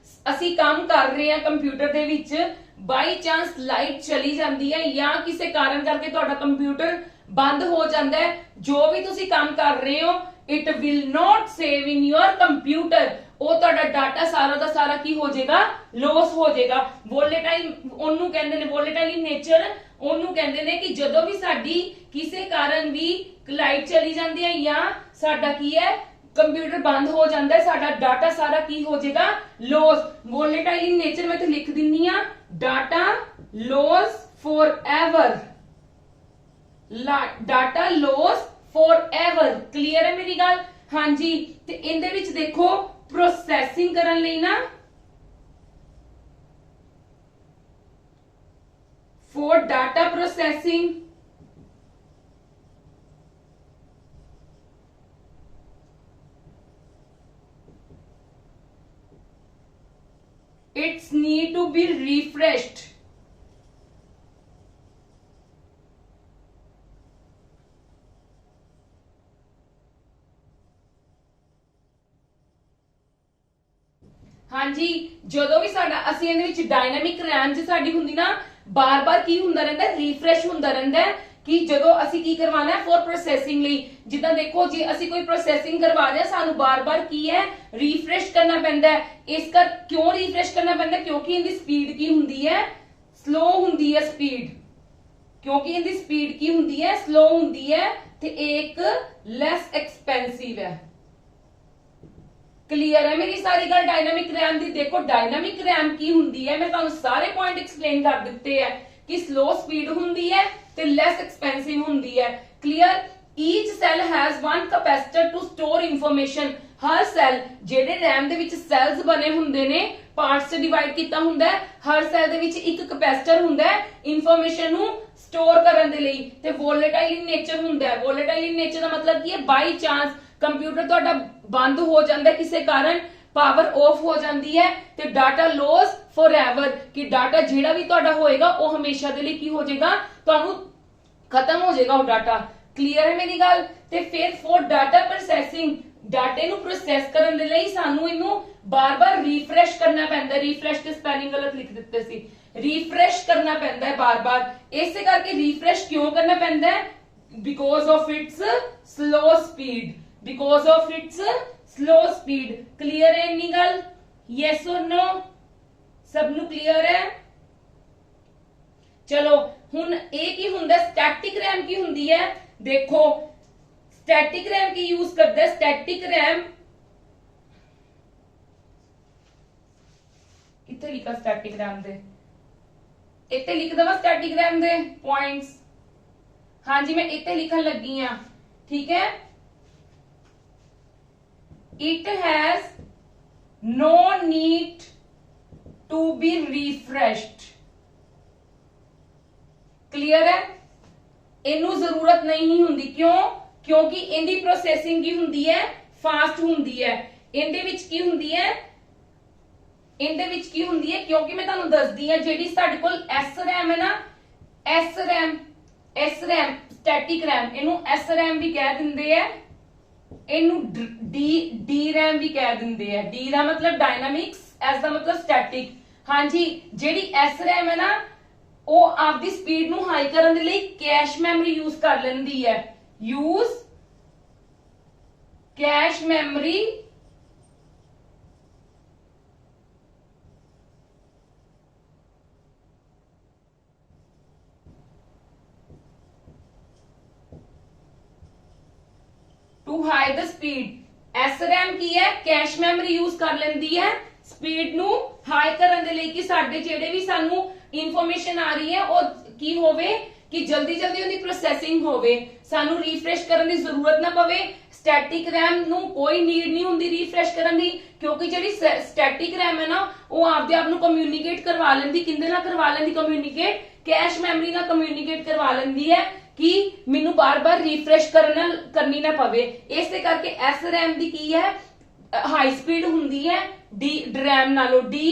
ਅਸੀਂ ਕੰਮ ਕਰ ਰਹੇ ਹਾਂ ਕੰਪਿਊਟਰ ਦੇ ਵਿੱਚ ਬਾਈ ਚਾਂਸ ਲਾਈਟ ਚਲੀ ਜਾਂਦੀ ਹੈ ਜਾਂ ਕਿਸੇ ਕਾਰਨ ਕਰਕੇ ਤੁਹਾਡਾ ਕੰਪਿਊਟਰ ਬੰਦ ਹੋ ਜਾਂਦਾ ਹੈ ਜੋ ਵੀ ਤੁਸੀਂ ਕੰਮ ਕਰ ਰਹੇ ਹੋ it will not save in your computer ਉਹ ਤੁਹਾਡਾ ਡਾਟਾ ਸਾਰਾ ਦਾ ਸਾਰਾ ਕੀ ਹੋ ਜਾਏਗਾ, ਲੋਸ ਹੋ ਜਾਏਗਾ। ਵੋਲੇਟਾਈਲ ਉਹਨੂੰ ਕਹਿੰਦੇ ਨੇ, ਵੋਲੇਟਾਈਲ ਇਨ ਨੇਚਰ ਉਹਨੂੰ ਕਹਿੰਦੇ ਨੇ ਕਿ ਜਦੋਂ ਵੀ ਸਾਡੀ ਕਿਸੇ ਕਾਰਨ ਵੀ ਲਾਈਟ ਚਲੀ ਜਾਂਦੀ ਹੈ ਜਾਂ ਸਾਡਾ ਕੀ ਹੈ ਕੰਪਿਊਟਰ ਬੰਦ ਹੋ ਜਾਂਦਾ ਹੈ, ਸਾਡਾ ਡਾਟਾ ਸਾਰਾ ਕੀ ਹੋ ਜਾਏਗਾ, ਲੋਸ। ਵੋਲੇਟਾਈਲ ਇਨ ਨੇਚਰ ਮੈਂ ਤੇ ਲਿਖ ਦਿੰਨੀ ਆ, data loss forever, data loss forever. Clear ਹੈ ਮੇਰੀ ਗੱਲ? ਹਾਂਜੀ। ਤੇ ਇਹਦੇ ਵਿੱਚ ਦੇਖੋ ਪ੍ਰੋਸੈਸਿੰਗ ਕਰਨ ਲਈ ਨਾ for data processing it's need to be refreshed। ਹਾਂਜੀ, ਜਦੋਂ ਵੀ ਸਾਡਾ ਅਸੀਂ ਇਹਦੇ ਵਿੱਚ ਡਾਇਨਾਮਿਕ ਰੈਮ ਚ ਸਾਡੀ ਹੁੰਦੀ ਨਾ, ਬਾਰ-ਬਾਰ ਕੀ ਹੁੰਦਾ ਰਹਿੰਦਾ, ਰੀਫਰੈਸ਼ ਹੁੰਦਾ ਰਹਿੰਦਾ ਕਿ ਜਦੋਂ ਅਸੀਂ ਕੀ ਕਰਵਾਣਾ ਹੈ ਫॉर ਪ੍ਰੋਸੈਸਿੰਗ ਲਈ। ਜਿੱਦਾਂ ਦੇਖੋ ਜੇ ਅਸੀਂ ਕੋਈ ਪ੍ਰੋਸੈਸਿੰਗ ਕਰਵਾ ਰਹੇ ਹਾਂ, ਸਾਨੂੰ ਬਾਰ-ਬਾਰ ਕੀ ਹੈ ਰੀਫਰੈਸ਼ ਕਰਨਾ ਪੈਂਦਾ ਹੈ। ਇਸ ਕਰ ਕਿਉਂ ਰੀਫਰੈਸ਼ ਕਰਨਾ ਪੈਂਦਾ? ਕਿਉਂਕਿ ਇਹਦੀ ਸਪੀਡ ਕੀ ਹੁੰਦੀ ਹੈ, ਸਲੋ ਹੁੰਦੀ ਹੈ ਸਪੀਡ। ਕਿਉਂਕਿ ਇਹਦੀ ਸਪੀਡ ਕੀ ਹੁੰਦੀ ਹੈ, ਸਲੋ ਹੁੰਦੀ ਹੈ ਤੇ ਇੱਕ ਲੈਸ ਐਕਸਪੈਂਸਿਵ ਹੈ। क्लियर है मेरी सारी गल डायनामिक रैम दी? देखो डायनामिक रैम की हुंदी है, मैं तुहानू सारे पॉइंट एक्सप्लेन कर दिते है कि स्लो स्पीड हुंदी है ते लेस एक्सपेंसिव हुंदी है। Clear? Each cell has one capacitor to store information. हर सेल जेडे रैम दे विच सेल्स बने हुंदे ने, पार्ट्स च डिवाइड कीता हुंदा है, हर सेल दे विच एक कैपेसिटर हुंदा है इंफॉर्मेशन नू स्टोर करन दे लई। ते वोलेटाइल इन नेचर हुंदा है। वोलेटाइल इन नेचर दा मतलब की है बाई चांस कंप्यूटर ਤੁਹਾਡਾ ਬੰਦ ਹੋ ਜਾਂਦਾ ਕਿਸੇ ਕਾਰਨ, ਪਾਵਰ ਆਫ ਹੋ ਜਾਂਦੀ ਹੈ ਤੇ ਡਾਟਾ ਲੋਸ ਫॉरएवर, ਕਿ ਡਾਟਾ ਜਿਹੜਾ ਵੀ ਤੁਹਾਡਾ ਹੋਏਗਾ ਉਹ ਹਮੇਸ਼ਾ ਦੇ ਲਈ ਕੀ ਹੋ ਜਾਏਗਾ, ਤੁਹਾਨੂੰ ਖਤਮ ਹੋ ਜਾਏਗਾ ਉਹ ਡਾਟਾ। ਕਲੀਅਰ ਹੈ ਮੇਰੀ ਗੱਲ? ਤੇ ਫਿਰ ਫॉर ਡਾਟਾ ਪ੍ਰੋਸੈਸਿੰਗ, ਡਾਟੇ ਨੂੰ ਪ੍ਰੋਸੈਸ ਕਰਨ ਦੇ ਲਈ ਸਾਨੂੰ ਇਹਨੂੰ ਬਾਰ-ਬਾਰ ਰੀਫਰੈਸ਼ ਕਰਨਾ ਪੈਂਦਾ। ਰੀਫਰੈਸ਼ ਤੇ ਸਪੈਲਿੰਗ ਗਲਤ ਲਿਖ ਦਿੱਤੇ ਸੀ, ਰੀਫਰੈਸ਼ ਕਰਨਾ ਪੈਂਦਾ ਹੈ ਬਾਰ-ਬਾਰ। ਇਸੇ ਕਰਕੇ ਰੀਫਰੈਸ਼ ਕਿਉਂ ਕਰਨਾ ਪੈਂਦਾ ਹੈ? Because of its slow speed, because of its slow speed। clear है इन्नी गल? yes or no? सब नु clear है? चलो हुन एक ही हुंदा स्टैटिक रैम की हुंदी है। देखो स्टैटिक रैम की यूज करते हैं। स्टैटिक रैम किथे लिखा स्टैटिक रैम दे? इत्थे लिख दवा स्टैटिक रैम दे पॉइंट्स। हाँ जी, मैं इत्थे लिखन लगी हां, ठीक है। It has no need to be refreshed। Clear है? इनू जरूरत नहीं हुंदी। क्यों? क्योंकि इनदी प्रोसेसिंग की हुंदी है फास्ट हुंदी है। इनदे विच की हुंदी है, इनदे विच की हुंदी है, क्योंकि मैं तुहानू दसदी हां जेडी साडे कोल एस रैम है ना, एस रैम स्टैटिक रैम, इनू एस रैम भी कह दिंदे है, इनू डी रैम भी कह दिंदे है। डी दा मतलब डायनामिक्स, एस दा मतलब स्टैटिक। हाँ जी, जेडी एस रैम है ना, वो आपदी स्पीड नू हाई करन दे लई कैश मेमोरी यूज कर लेंदी है। Use cache memory to high the speed. As RAM की है, कैश मेमोरी यूज कर लेंदी है स्पीड नू हाई करन दे लई कि साडे जेडे भी सानू इंफॉर्मेशन आ रही है ओ की होवे कि जल्दी जल्दी उनकी प्रोसेसिंग होवे, सानू रिफ्रेश करन दी जरूरत ना पवे। स्टैटिक रैम नू कोई नीड नहीं हुंदी रिफ्रेश करन दी, क्योंकि जेडी स्टैटिक रैम है ना वो आपदे आप नू कम्युनिकेट करवा लेंदी। किंदे नाल करवा लेंदी कम्युनिकेट? कैश मेमोरी नाल कम्युनिकेट करवा लेंदी है कि मैनू बार बार रिफ्रेश करनी ना पवे। इस करके एस रैम दी की है हाई स्पीड हुंदी है डी रैम नालों, डी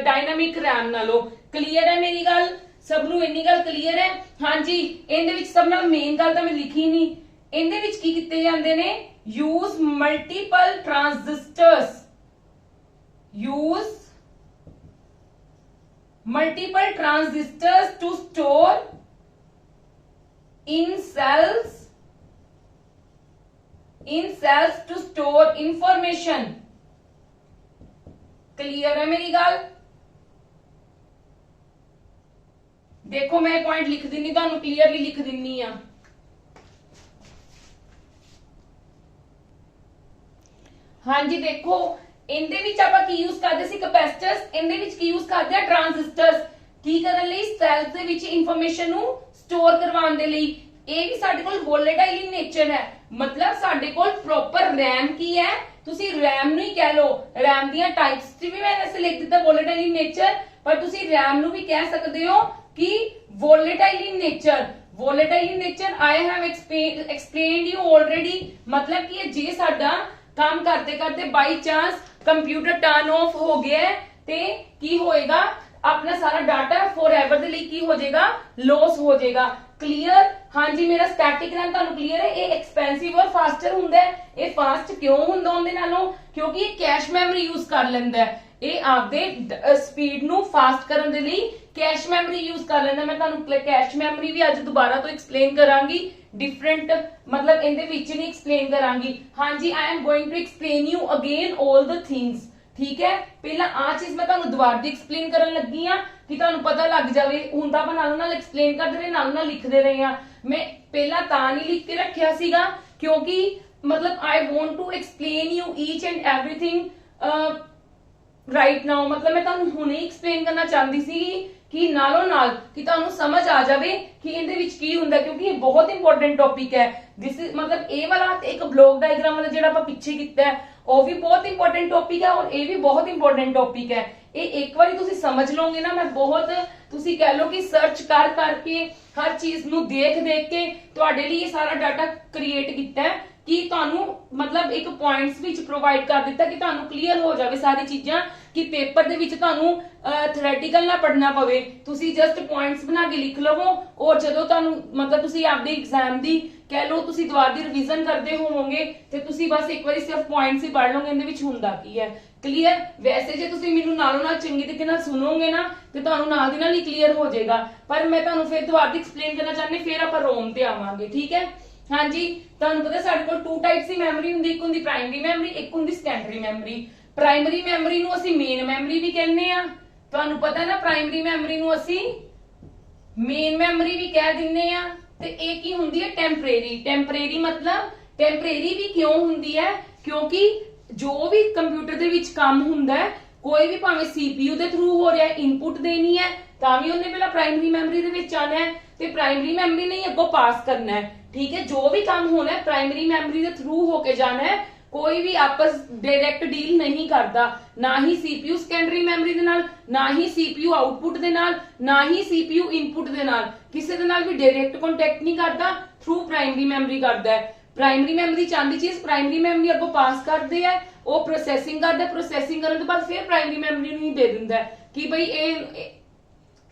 डायनामिक रैम नालों। क्लीयर है मेरी गल? सबनू इन्नी गल क्लीयर है? हाँ जी, इहदे विच सब नाल मेन गल तां मैं लिखी नहीं। इहदे विच की कीते जांदे ने? Use multiple transistors, use multiple transistors to store in cells to store information। Clear है मेरी गल? देखो मैं पॉइंट लिख दिनी, तुहानू क्लीयरली लिख दिनी आ। हाँ जी, देखो इनदे विच आपां की यूज करदे सी कैपेसिटर्स, इनदे विच की यूज करदे आ ट्रांजिस्टर्स। की करन लई? सेल्स दे विच इंफॉर्मेशन नू स्टोर करवाउण दे लई। ये भी साडे कोल वोलेटाइल इन नेचर है, मतलब साडे कोल प्रॉपर रैम की है, तुसी रैम नू ही कह लो। रैम दियां टाइप्स च भी मैंने ऐसे लिख दिता वोलेटाइल इन नेचर, पर तुसी रैम नू भी कह सकते हो कि volatile in nature. Volatile in nature I have explained you already, मतलब कि जे साडा काम करते करते by chance computer turn off हो गया है ते की होएगा, अपना सारा डाटा फॉर एवर दे लिए की हो जाएगा, लॉस हो जाएगा। क्लियर? हाँ जी, मेरा स्टैटिक रैम तुहानू क्लियर है? ये एक्सपेंसिव और फास्टर हुंदा है। ये फास्ट क्यों हुंदा उहदे नालों? क्योंकि ये कैश मेमोरी यूज कर लेंदा है। ये आपदे स्पीड नू फास्ट करन दे लई कैश मेमोरी यूज कर लेंदा। मैं तुहानू कैश मेमोरी भी अज दोबारा तो एक्सप्लेन करांगी, डिफरेंट मतलब इनदे विच नहीं एक्सप्लेन करांगी। हाँ जी, I am going to explain you again all the things. ठीक है, पहला आ चीज मैं तुहानू दोबारा दी एक्सप्लेन करन लगी हां कि तुहानू पता लग जावे। हुण तां आपां नाल नाल एक्सप्लेन करदे रहे, नाल नाल लिखदे रहे हां। मैं पहला तां नहीं लिख के रखिया सीगा क्योंकि मतलब I want to explain you each and everything right now. मतलब मैं तुहानू हुणे एक्सप्लेन करना चाहती सी कि नालों नाल कि तुहानू समझ आ जावे कि इहदे विच की हुंदा, क्योंकि ये बहुत इंपॉर्टेंट टॉपिक है। दिस इज मतलब ए वाला एक ब्लॉक डायग्राम वाला जेड़ा आपां पिछे कीता है वो भी बहुत इंपॉर्टेंट टॉपिक है और ये भी बहुत इंपॉर्टेंट टॉपिक है। ये एक बार तुसी समझ लोगे ना, मैं बहुत तुसी कह लो कि सर्च कर करके हर चीज नू देख देख के तुहाडे लिए सारा डाटा क्रिएट किया है कि तुहानू मतलब एक पॉइंट्स विच प्रोवाइड कर दिता कि तुहानू क्लीयर हो जावे सारी चीजां, कि पेपर दे विच तुहानू थ्योरेटिकल ना पढ़ना पवे, तुसी जस्ट पॉइंट्स बना के लिख लवो और जदों तुहानू मतलब तुसी आपदे एग्जाम दी कह लो तुसी दोबारा दी रिवीजन करदे होवोगे ते तुसी बस एक बारी सिर्फ पॉइंट्स ही पढ़ लोगे इहदे विच हुंदा की है। क्लियर? वैसे जे तुसी मैनू नालों नाल चंगी तरीके नाल सुनोगे ना ते तुहानू नाल दी नाल ही क्लियर हो जाएगा। पर मैं तुहानू फिर दोबारा दी एक्सप्लेन करना चाहनी, फिर आपां रोम ते आवांगे। ठीक है? हाँ जी, तुहानू पता साडे कोल टू टाइप्स दी मेमोरी हुंदी, एक हुंदी प्राइमरी मेमोरी, एक हुंदी सैकेंडरी मेमोरी। प्राइमरी मेमोरी नू असीं मेन मेमोरी भी कहने आ। तुहानू पता है ना प्राइमरी मेमोरी नू असीं मेन मेमोरी भी कह दिंने आ। ते एक ही हुंदी है टेंपरेरी। टेंपरेरी मतलब टेंपरेरी भी क्यों हुंदी है? क्योंकि जो भी कंप्यूटर दे विच काम हुंदा है, कोई भी भावें सीपीयू दे थ्रू हो रहा है, इनपुट देनी है तां भी उन्हें पहला प्राइमरी मेमोरी दे विच आना है ते प्राइमरी मेमोरी ने ही अगों पास करना है। ठीक है, जो भी काम होना है प्राइमरी मेमोरी दे थ्रू होके जाना है। कोई भी आपस डायरेक्ट डील नहीं करता, ना ही सीपीयू सेकेंडरी मेमोरी दे नाल, ना ही सीपीयू आउटपुट दे नाल, ना ही सीपीयू इनपुट दे नाल, किसी दे नाल भी डायरेक्ट कांटेक्ट नहीं करता, थ्रू प्राइमरी मेमोरी करता है। प्राइमरी मेमोरी चाहती चीज प्राइमरी मेमोरी अगों पास करते हैं, वो प्रोसैसिंग करता है, प्रोसैसिंग करने के बाद फिर प्राइमरी मेमोरी नूं ही दे दिंदा है कि भाई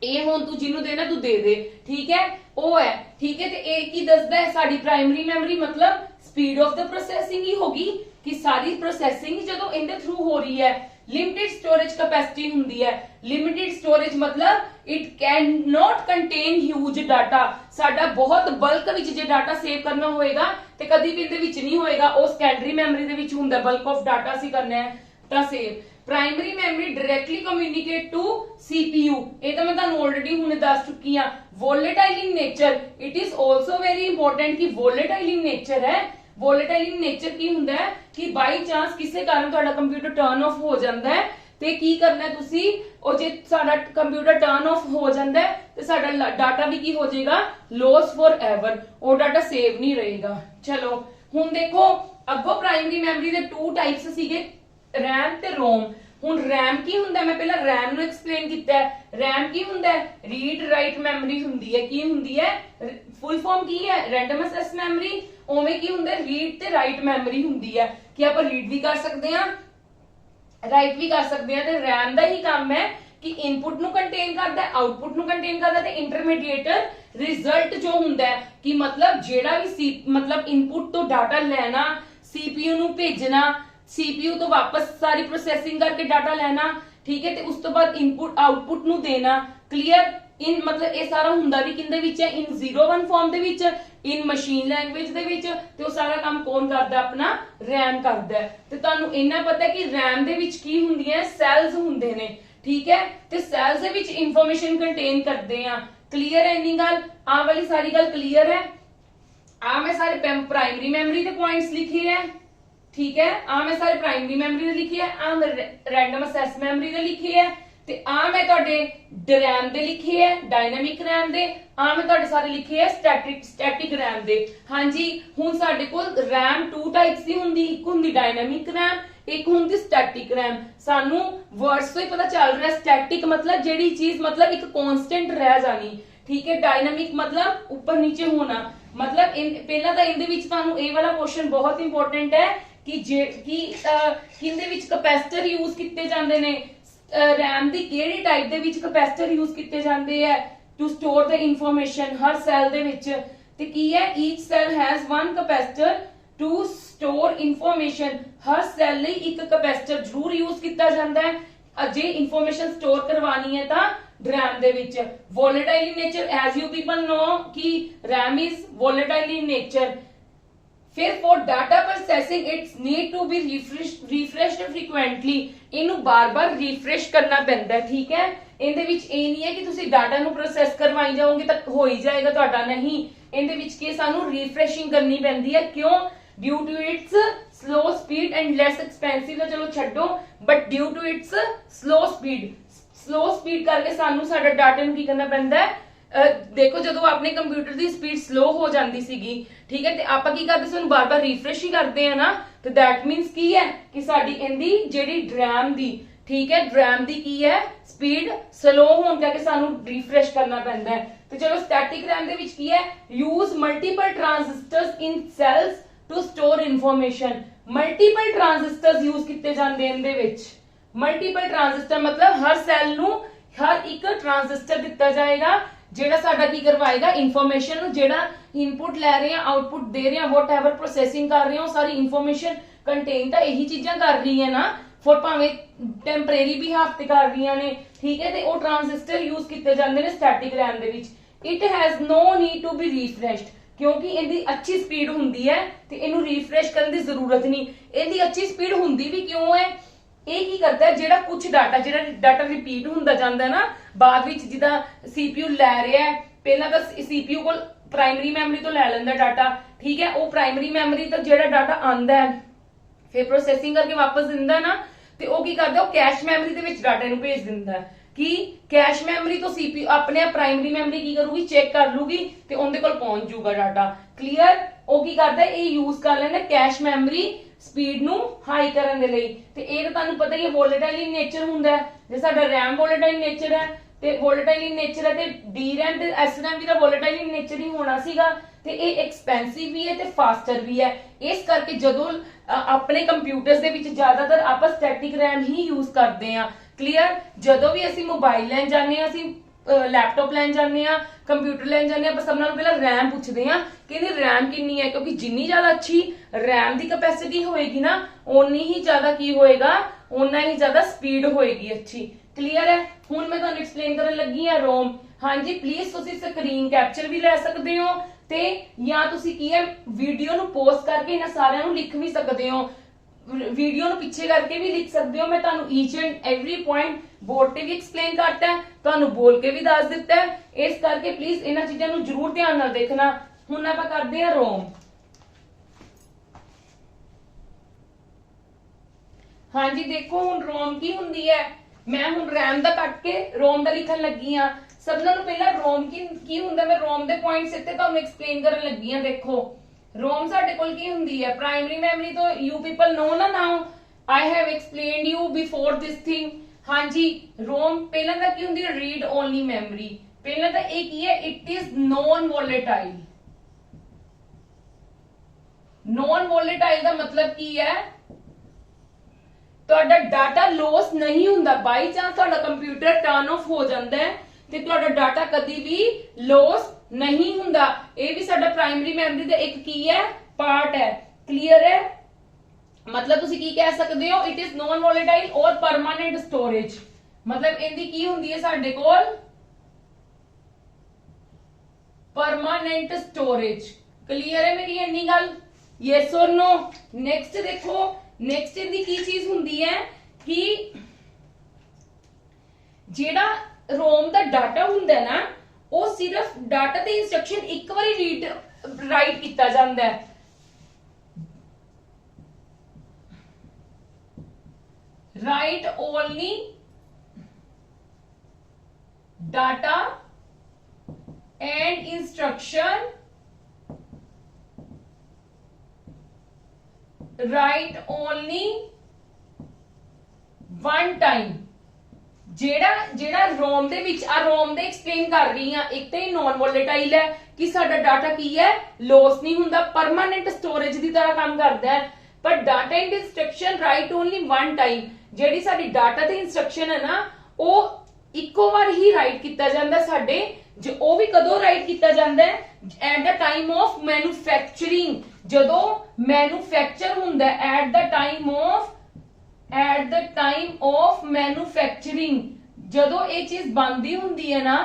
ये हुण तू जिन्नू देना तू दे दे। ठीक है, वो है। ठीक है, ते ए की दसदा है साडी प्राइमरी मेमोरी मतलब स्पीड ऑफ द प्रोसेसिंग ही होगी कि सारी प्रोसेसिंग जदों इनके थ्रू हो रही है। लिमिटेड स्टोरेज कैपेसिटी हुंदी है। लिमिटेड स्टोरेज मतलब it can not contain huge data. साडा बहुत बल्क विच जे डाटा सेव करना होएगा ते कदी भी इहदे विच नहीं होएगा, ओ सेकेंडरी मेमोरी दे विच हुंदा। बल्क ऑफ डाटा सी करना है तां save. Primary memory directly communicate to CPU, ये तो मैं तुहानू ऑलरेडी हुणे दस चुकी हां। Volatile in nature, it is also very important कि वोलेटाइल इन नेचर है। वोलेटाइल इन नेचर की हुंदा है कि बाई चांस किसी कारण तुहाडा कंप्यूटर टर्न ऑफ हो जांदा है ते की करना है तुसी, और जे साडा कंप्यूटर टर्न ऑफ हो जांदा है ते साडा डाटा भी की हो जाएगा, लॉस फॉर एवर, और डाटा सेव नहीं रहेगा। चलो हुण देखो अगो प्राइमरी मेमोरी दे टू टाइप्स सीगे, रैम ते रोम। हुण रैम की हुंदा, मैं पहला रैम नु एक्सप्लेन कीता है। रैम की हुंदा है? रीड राइट मेमोरी हुंदी है। की हुंदी है? फुल फॉर्म की है? Random access memory. ओवें की हुंदा है? रीड ते राइट मेमोरी हुंदी है कि आप रीड भी कर सकते हैं, राइट भी कर सकते हैं। ते रैम दा ही काम है कि इनपुट नु कंटेन करदा है, आउटपुट नु कंटेन करदा है, ते इंटरमीडिएटर रिजल्ट जो हुंदा है कि मतलब जेड़ा भी मतलब इनपुट तो डाटा लेना, सीपीयू नु भेजना, सीपीयू तो वापस सारी प्रोसेसिंग करके डाटा लेना। ठीक है। ਤੇ ਉਸ ਤੋਂ ਬਾਅਦ ਇਨਪੁਟ ਆਊਟਪੁੱਟ ਨੂੰ ਦੇਣਾ। ਕਲੀਅਰ। ਇਨ ਮਤਲਬ ਇਹ ਸਾਰਾ ਹੁੰਦਾ ਵੀ ਕਿੰਦੇ ਵਿੱਚ ਹੈ, ਇਨ 01 ਫਾਰਮ ਦੇ ਵਿੱਚ, ਇਨ ਮਸ਼ੀਨ ਲੈਂਗੁਏਜ ਦੇ ਵਿੱਚ। ਤੇ ਉਹ ਸਾਰਾ ਕੰਮ ਕੌਣ ਕਰਦਾ, ਆਪਣਾ ਰੈਮ ਕਰਦਾ। ਤੇ ਤੁਹਾਨੂੰ ਇੰਨਾ ਪਤਾ ਕਿ ਰੈਮ ਦੇ ਵਿੱਚ ਕੀ ਹੁੰਦੀਆਂ, ਸੈਲਸ ਹੁੰਦੇ ਨੇ, ਠੀਕ ਹੈ। ਤੇ ਸੈਲਸ ਦੇ ਵਿੱਚ ਇਨਫੋਰਮੇਸ਼ਨ ਕੰਟੇਨ ਕਰਦੇ ਆ। ਕਲੀਅਰ ਹੈ ਇੰਨੀ ਗੱਲ? ਆਹ ਵਾਲੀ ਸਾਰੀ ਗੱਲ ਕਲੀਅਰ ਹੈ? ਆ ਮੈਂ ਸਾਰੇ ਪ੍ਰਾਇਮਰੀ ਮੈਮਰੀ ਦੇ ਪੁਆਇੰਟਸ ਲਿਖੇ ਹੈ, ठीक है। आ मैं सारे प्राइमरी मेमोरी दे लिखे है, आ मैं रैंडम एक्सेस मेमोरी दे लिखे है, ते आ मैं तुहाडे रैम दे लिखे है, डायनामिक रैम दे। आ मैं तुहाडे सारे लिखे है स्टैटिक रैम दे। हाँ जी, हुण साडे कोल रैम 2 टाइप्स दी हुंदी, एक हुंदी डायनामिक रैम, एक हुंदी स्टैटिक रैम। सानू वर्ड्स तो ही पता चल रहा है, स्टैटिक मतलब जेड़ी चीज मतलब एक कांस्टेंट रह जानी, ठीक है। डायनामिक मतलब ऊपर नीचे होना। मतलब पहला तो इहदे विच तुहानू ये वाला क्वेश्चन बहुत इंपॉर्टेंट है कि किंदे विच कैपेसिटर यूज किते जांदे ने, रैम दी केड़ी टाइप दे विच कैपेसिटर यूज किते जांदे है टू स्टोर द इंफॉर्मेशन हर सैल दे विच। ते की है, each cell has one capacitor to store information. हर सैल लई एक कैपेसिटर जरूर यूज किया जाता है जे इंफॉर्मेशन स्टोर करवानी है ता रैम दे विच। Volatile in nature, as you people know कि RAM is volatile in nature. फिर for data processing it's need to be refreshed frequently. इनू बार बार रिफ्रेश करना पैंदा है, ठीक है। इहदे विच ये नहीं है कि तुसी डाटा नू प्रोसेस करवाई जाओगे तो हो ही जाएगा तुहाडा, नहीं। इहदे विच कि सानू रिफ्रेशिंग करनी पैंदी है। क्यों? Due to its slow speed and less expensive. तो चलो छड्डो, but due to its slow speed करके सानू साडा डाटा नू की करना पैंदा है। देखो जो अपने कंप्यूटर की स्पीड स्लो हो जाती सीगी, ठीक है, ते आपां की करदे सी, बार बार रिफ्रेश ही करते हैं ना। तो दैट मीनस की है कि साडी इहदी जेहड़ी रैम दी, ठीक है, रैम दी की है स्पीड स्लो होने करके सानू रिफ्रेश करना पैंदा है। तो चलो स्टैटिक रैम दे विच की है, use multiple transistors in cells to store information. Multiple transistors use किए जाते हैं इहदे विच। मल्टीपल ट्रांजिस्टर मतलब हर सैल नू हर एक ट्रांजिस्टर दिता जाएगा जेड़ा साडा की करवाएगा इंफॉर्मेशन नू, जेड़ा इनपुट ले रहे हैं, आउटपुट दे रहे हैं, वॉट एवर प्रोसेसिंग कर रहे हो, सारी इंफॉर्मेशन कंटेन तो यही चीजां कर रही है ना। फॉर भावे टेंपरेरी भी हफ्ते कर रही ने, ठीक है। तो ट्रांजिस्टर यूज किए जाते हैं स्टैटिक रैम दे विच। It has no need to be refreshed, क्योंकि इहदी अच्छी स्पीड हुंदी है ते इहनू रिफ्रेश करने की जरूरत नहीं। इहदी अच्छी स्पीड हुंदी भी क्यों है, ਇਹ ਕੀ ਕਰਦਾ ਹੈ, ਜਿਹੜਾ ਕੁਝ ਜਿਹੜਾ ਡਾਟਾ ਰਿਪੀਟ ਹੁੰਦਾ ਜਾਂਦਾ ਹੈ ਨਾ ਬਾਅਦ ਵਿੱਚ, ਜਿੱਦਾਂ CPU ਲੈ ਰਿਹਾ ਹੈ, ਪਹਿਲਾਂ ਤਾਂ CPU ਕੋਲ ਪ੍ਰਾਇਮਰੀ ਮੈਮਰੀ ਤੋਂ ਲੈ ਲੈਂਦਾ ਡਾਟਾ, ਠੀਕ ਹੈ। ਉਹ ਪ੍ਰਾਇਮਰੀ ਮੈਮਰੀ ਤੋਂ ਜਿਹੜਾ ਡਾਟਾ ਆਂਦਾ ਹੈ ਫਿਰ ਪ੍ਰੋਸੈਸਿੰਗ ਕਰਕੇ ਵਾਪਸ ਦਿੰਦਾ ਨਾ, ਤੇ ਉਹ ਕੀ ਕਰਦਾ, ਉਹ ਕੈਸ਼ ਮੈਮਰੀ ਦੇ ਵਿੱਚ ਡਾਟਾ ਨੂੰ ਭੇਜ ਦਿੰਦਾ ਹੈ। ਕਿ ਕੈਸ਼ ਮੈਮਰੀ ਤੋਂ CPU ਆਪਣੇ ਪ੍ਰਾਇਮਰੀ ਮੈਮਰੀ ਕੀ ਕਰੂਗੀ, ਚੈੱਕ ਕਰ ਲੂਗੀ ਤੇ ਉਹਦੇ ਕੋਲ ਪਹੁੰਚ ਜਾਊਗਾ ਡਾਟਾ। ਕਲੀਅਰ? ਉਹ ਕੀ ਕਰਦਾ, ਇਹ ਯੂਜ਼ ਕਰ ਲੈਂਦਾ ਕੈਸ਼ ਮੈਮਰੀ स्पीड नू हाई करने दे लई। ते ये तो तुहानू पता ही है वोलेटाइल इन नेचर हुंदा है। जे साडा रैम वोलेटाइल नेचर है ते वोलेटाइल इन नेचर है ते डी रैम ते एस रैम भी दा वोलेटाइल इन नेचर ही होना सीगा। ते ये एक्सपेंसिव भी है ते फास्टर भी है। इस करके जदों अपने कंप्यूटर्स दे विच ज्यादातर आप स्टैटिक रैम ही यूज करते हैं। क्लीयर? जदों भी असीं मोबाइल लैन जाने असीं लैपटॉप लैन जाने कंप्यूटर लैन जाने, बस सब नाल पहला रैम पूछते हैं कि रैम कितनी है, क्योंकि जिन्नी ज्यादा अच्छी रैम की कैपेसिटी होएगी ना उन्नी ही ज्यादा की होएगा, उन्ना ही ज्यादा स्पीड होएगी अच्छी। क्लीयर है? हुण मैं तुहानू एक्सप्लेन करन लगी हां रोम। हाँ जी, प्लीज तुसी स्क्रीन कैप्चर भी लै सकदे हो ते या तुसी की है वीडियो नू पॉज करके इन्हां सारिआं नू लिख भी सकदे हो, वीडियो नू पीछे करके भी लिख सकते हो। मैं तुहानू each and every point board पे भी एक्सप्लेन करता है, तुहानू बोल के भी दस दिता है। इस करके प्लीज इन्हां चीजां नू जरूर ध्यान नाल देखना। हुण आपां करदे हां रोम। हाँ जी, देखो हुण रोम की हुंदी है, मैं हुण रैम दा कट के रोम दा लिखण लगी हां। सब नालों पहला रोम की हुंदा, मैं रोम दे पॉइंट्स इत्थे तुहानू एक्सप्लेन करन लगी हां। देखो रोम साडे कोल की हुंदी है, प्राइमरी मेमोरी तो यू पीपल नो ना, now I have explained you before this thing. हाँ जी, रोम पहला दा की हुंदी है रीड ओनली मेमोरी। पहला दा एक ही है, it is non volatile. Non volatile दा मतलब की है, तुहाडा डाटा लॉस नहीं हुंदा। बाई चांस तुहाडा कंप्यूटर टर्न ऑफ हो जाता है ते तुहाडा डाटा कदी भी लॉस नहीं हुंदा। ये भी साडा प्राइमरी मेमोरी दा एक की है, पार्ट है। क्लियर है? मतलब तुसी की कह सकते हो, इट इज नॉन वोलेटाइल और परमानेंट स्टोरेज। मतलब इनदी की हुंदी है साडे कोल परमानेंट स्टोरेज। क्लियर है मेरी इन्नी गल? यस और नो? नेक्स्ट देखो, नेक्स्ट इनदी की चीज हुंदी है कि जेड़ा रोम दा डाटा हुंदा ना वो सिर्फ डाटा ते इंस्ट्रक्शन एक बारी रीड राइट किया जाता है। Right only data and instruction, right only one time. जेड़ा जेड़ा रोम दे विच आ रोम दे एक्सप्लेन कर रही हां, एक तो नॉन वोलेटाइल है कि साडा डाटा की है लॉस नहीं हुंदा, परमानेंट स्टोरेज की तरह काम करता है। पर data and instruction right only one time, जेड़ी साडी डाटा ते इंस्ट्रक्शन है ना वो इको बार ही राइट किया जाता साडे, जो वो भी कदों राइट किया जाता है eight the time of manufacturing, जदों मैन्युफैक्चर हुंदा है eight the time of manufacturing, जदों ये चीज बनदी हुंदी है ना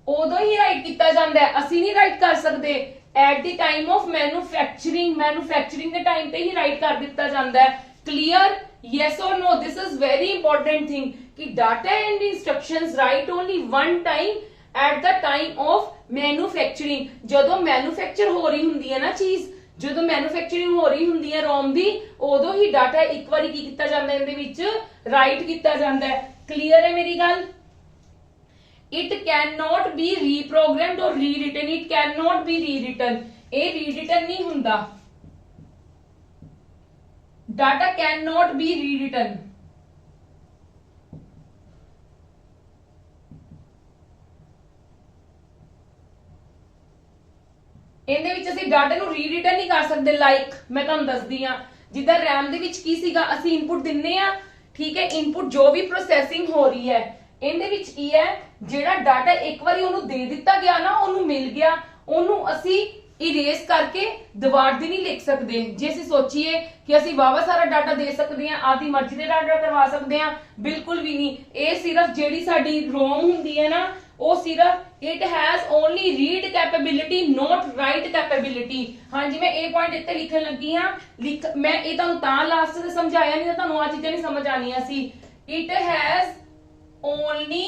उदों ही राइट किया जाता है। असी नहीं राइट कर सकते at the time of manufacturing, manufacturing के टाइम पे ही राइट कर दिता जाता है। क्लियर? यस और no? This is very important thing कि data and instructions write only one time at the time of manufacturing, जदों मैन्युफैक्चर हो रही हुंदी है ना चीज, ਜਦੋਂ मैन्युफैक्चरिंग हो रही हुंदी है रोम दी उदों ही डाटा एक बारी की किया जाता है, इहदे विच राइट किया जाता है। क्लियर है मेरी गल? इट कैन नॉट बी रीप्रोग्राम्ड और rewritten, it can not be rewritten, ये रीरिटन नहीं हुंदा, data can not be rewritten. ਇਹਦੇ ਵਿੱਚ ਅਸੀਂ ਡਾਟਾ ਨੂੰ ਰੀਰਿਟਨ ਨਹੀਂ ਕਰ ਸਕਦੇ। ਲਾਈਕ ਮੈਂ ਤੁਹਾਨੂੰ ਦੱਸਦੀ ਆ, ਜਿੱਦਾਂ ਰੈਮ ਦੇ ਵਿੱਚ ਕੀ ਸੀਗਾ, ਅਸੀਂ ਇਨਪੁਟ ਦਿੰਨੇ ਆ, ਠੀਕ ਹੈ, ਇਨਪੁਟ ਜੋ ਵੀ ਪ੍ਰੋਸੈਸਿੰਗ ਹੋ ਰਹੀ ਹੈ ਇਹਦੇ ਵਿੱਚ ਕੀ ਹੈ, ਜਿਹੜਾ ਡਾਟਾ ਇੱਕ ਵਾਰੀ ਉਹਨੂੰ ਦੇ ਦਿੱਤਾ ਗਿਆ ਨਾ, ਉਹਨੂੰ ਮਿਲ ਗਿਆ, ਉਹਨੂੰ ਅਸੀਂ ਇਰੇਜ਼ ਕਰਕੇ ਦੁਬਾਰਾ ਦੀ ਨਹੀਂ ਲਿਖ ਸਕਦੇ। ਜੇ ਅਸੀਂ ਸੋਚੀਏ ਕਿ ਅਸੀਂ ਵਾਵਾ ਸਾਰਾ ਡਾਟਾ ਦੇ ਸਕਦੇ ਆ, ਆਦੀ ਮਰਜ਼ੀ ਦੇ ਡਾਟਾ ਕਰਵਾ ਸਕਦੇ ਆ, ਬਿਲਕੁਲ ਵੀ ਨਹੀਂ। ਇਹ ਸਿਰਫ ਜਿਹੜੀ ਸਾਡੀ ਰੋਮ ਹੁੰਦੀ ਹੈ ਨਾ ਉਹ सिर्फ it has only read capability not write capability. हाँ जी, मैं ये पॉइंट इत्थे लिखन लगी हां, मैं ये तुहानू तां लास्ट ते समझाया नहीं, तुहानू आ चीज़ां नहीं समझ आनियां सी। It has only